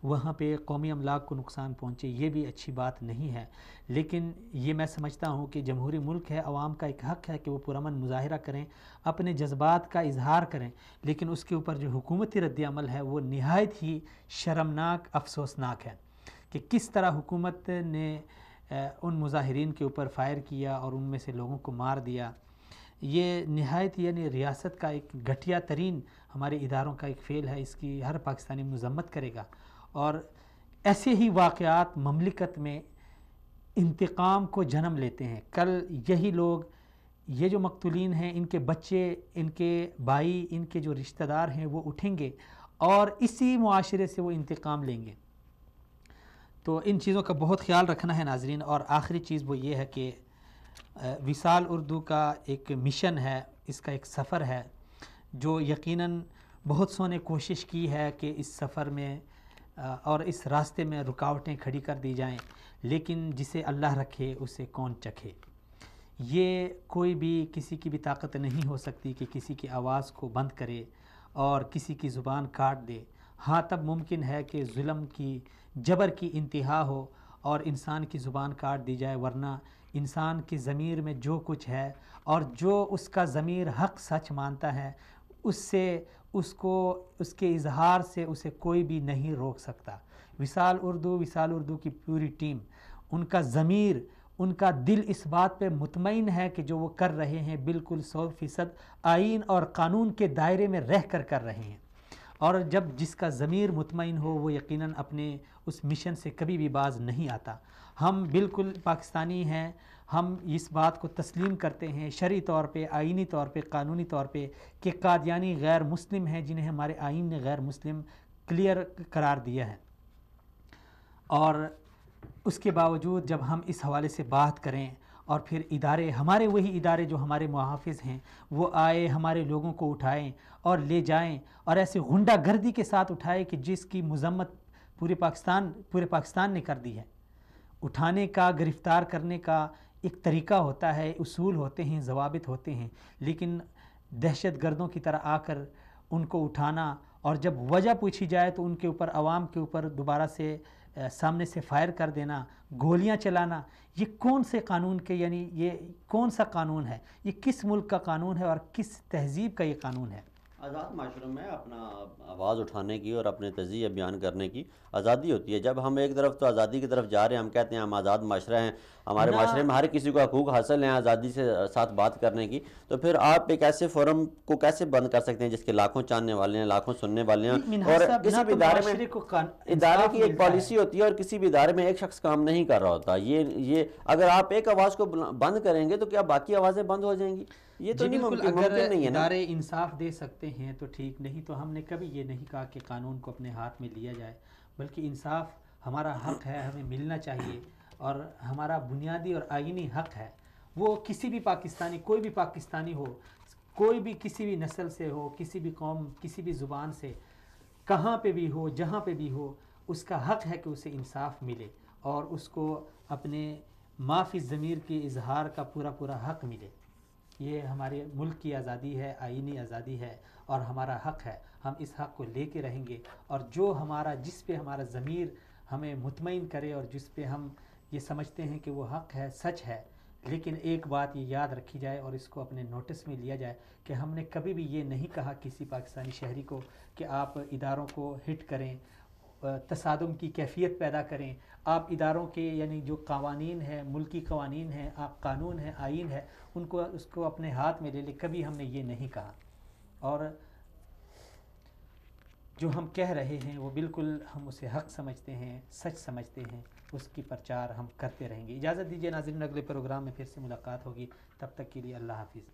وہاں پہ قومی املاک کو نقصان پہنچے، یہ بھی اچھی بات نہیں ہے. لیکن یہ میں سمجھتا ہوں کہ جمہوری ملک ہے، عوام کا ایک حق ہے کہ وہ پرامن مظاہرہ کریں، اپنے جذبات کا اظہار کریں، لیکن اس کے اوپر جو حکومتی رد عمل ہے وہ نہایت ہی شرمناک، افسوسناک ہے کہ کس طرح حکومت نے ان مظاہرین کے اوپر فائر کیا اور ان میں سے لوگوں کو مار دیا. یہ نہایت یعنی ریاست کا ایک گھٹیا ترین ہمارے اداروں کا ایک فعل ہے، اس کی ہر پاکستانی مذمت کرے گا. اور ایسے ہی واقعات مملکت میں انتقام کو جنم لیتے ہیں. کل یہی لوگ، یہ جو مقتولین ہیں، ان کے بچے، ان کے بھائی، ان کے جو رشتہ دار ہیں وہ اٹھیں گے اور اسی معاشرے سے وہ انتقام لیں گے. تو ان چیزوں کا بہت خیال رکھنا ہے ناظرین. اور آخری چیز وہ یہ ہے کہ وصال اردو کا ایک مشن ہے، اس کا ایک سفر ہے جو یقیناً بہت سو نے کوشش کی ہے کہ اس سفر میں اور اس راستے میں رکاوٹیں کھڑی کر دی جائیں، لیکن جسے اللہ رکھے اسے کون چکھے. یہ کوئی بھی کسی کی بھی طاقت نہیں ہو سکتی کہ کسی کی آواز کو بند کرے اور کسی کی زبان کاٹ دے. ہاں تب ممکن ہے کہ ظلم کی، جبر کی انتہا ہو اور انسان کی زبان کاٹ دی جائے، ورنہ انسان کی ضمیر میں جو کچھ ہے اور جو اس کا ضمیر حق سچ مانتا ہے، اس سے اس کو، اس کے اظہار سے اسے کوئی بھی نہیں روک سکتا. وصال اردو کی پوری ٹیم، ان کا ضمیر، ان کا دل اس بات پہ مطمئن ہے کہ جو وہ کر رہے ہیں بالکل 100% آئین اور قانون کے دائرے میں رہ کر رہے ہیں. اور جب جس کا ضمیر مطمئن ہو وہ یقیناً اپنے اس مشن سے کبھی بھی باز نہیں آتا. ہم بالکل پاکستانی ہیں، ہم اس بات کو تسلیم کرتے ہیں شرعی طور پہ، آئینی طور پہ، قانونی طور پہ کہ قادیانی غیر مسلم ہیں جنہیں ہمارے آئین نے غیر مسلم کلیئر قرار دیا ہے. اور اس کے باوجود جب ہم اس حوالے سے بات کریں اور پھر ادارے، ہمارے وہی ادارے جو ہمارے محافظ ہیں، وہ آئے ہمارے لوگوں کو اٹھائیں اور لے جائیں اور ایسے غنڈہ گردی کے ساتھ اٹھائے کہ جس کی مذمت پورے پاکستان نے کر دی ہے. اٹھانے کا، گرفتار کرنے کا ایک طریقہ ہوتا ہے، اصول ہوتے ہیں، ضوابط ہوتے ہیں، لیکن دہشت گردوں کی طرح آ کر ان کو اٹھانا اور جب وجہ پوچھی جائے تو ان کے اوپر، عوام کے اوپر دوبارہ سے سامنے سے فائر کر دینا، گولیاں چلانا، یہ کون سے قانون کے، یعنی یہ کون سا قانون ہے؟ یہ کس ملک کا قانون ہے اور کس تہذیب کا یہ قانون ہے؟ آزاد معاشروں میں اپنا آواز اٹھانے کی اور اپنے تجزیہ بیان کرنے کی آزادی ہوتی ہے. جب ہم ایک طرف تو آزادی کی طرف جا رہے ہیں، ہم کہتے ہیں ہم آزاد معاشرہ ہیں، ہمارے معاشرے میں ہر کسی کو حقوق حاصل ہیں آزادی سے ساتھ بات کرنے کی، تو پھر آپ ایک ایسے فورم کو کیسے بند کر سکتے ہیں جس کے لاکھوں چاننے والے ہیں، لاکھوں سننے والے ہیں؟ اور کسی بھی ادارے میں ادارے کی ایک پالیسی ہوتی ہے اور کسی بھی ادارے میں ایک شخص کام نہیں کر رہا ہوتا. یہ اگر آپ ایک آواز کو بند کریں گے تو کیا باقی آوازیں بند ہو جائیں گی؟ یہ تو نہیں ممکن نہیں ہے. ادارے انصاف دے سکتے ہیں تو ٹھیک، نہیں تو ہم نے کبھی یہ نہیں کہا کہ قانون کو اپنے ہاتھ میں لیا جائے، بلکہ انصاف ہمارا حق ہے، ہمیں ملنا چاہیے اور ہمارا بنیادی اور آئینی حق ہے. وہ کسی بھی پاکستانی، کوئی بھی پاکستانی ہو، کوئی بھی کسی بھی نسل سے ہو، کسی بھی قوم، کسی بھی زبان سے، کہاں پہ بھی ہو، جہاں پہ بھی ہو، اس کا حق ہے کہ اسے انصاف ملے اور اس کو اپنے معافی ضمیر کی اظہار کا پورا حق ملے. یہ ہمارے ملک کی آزادی ہے، آئینی آزادی ہے اور ہمارا حق ہے. ہم اس حق کو لے کے رہیں گے اور جو ہمارا، جس پہ ہمارا ضمیر ہمیں مطمئن کرے اور جس پہ ہم یہ سمجھتے ہیں کہ وہ حق ہے، سچ ہے. لیکن ایک بات یہ یاد رکھی جائے اور اس کو اپنے نوٹس میں لیا جائے کہ ہم نے کبھی بھی یہ نہیں کہا کسی پاکستانی شہری کو کہ آپ اداروں کو ہٹ کریں، تصادم کی کیفیت پیدا کریں. آپ اداروں کے، یعنی جو قوانین ہیں، ملکی قوانین ہیں، آپ قانون ہے، آئین ہے، اس کو اپنے ہاتھ میں لے لیں. کبھی ہم نے یہ نہیں کہا. اور جو ہم کہہ رہے ہیں وہ بالکل ہم اسے حق سمجھتے ہیں، سچ سمجھتے ہیں، اس کی پرچار ہم کرتے رہیں گے. اجازت دیجیے ناظرین، اگلے پروگرام میں پھر سے ملاقات ہوگی. تب تک کے لیے اللہ حافظ.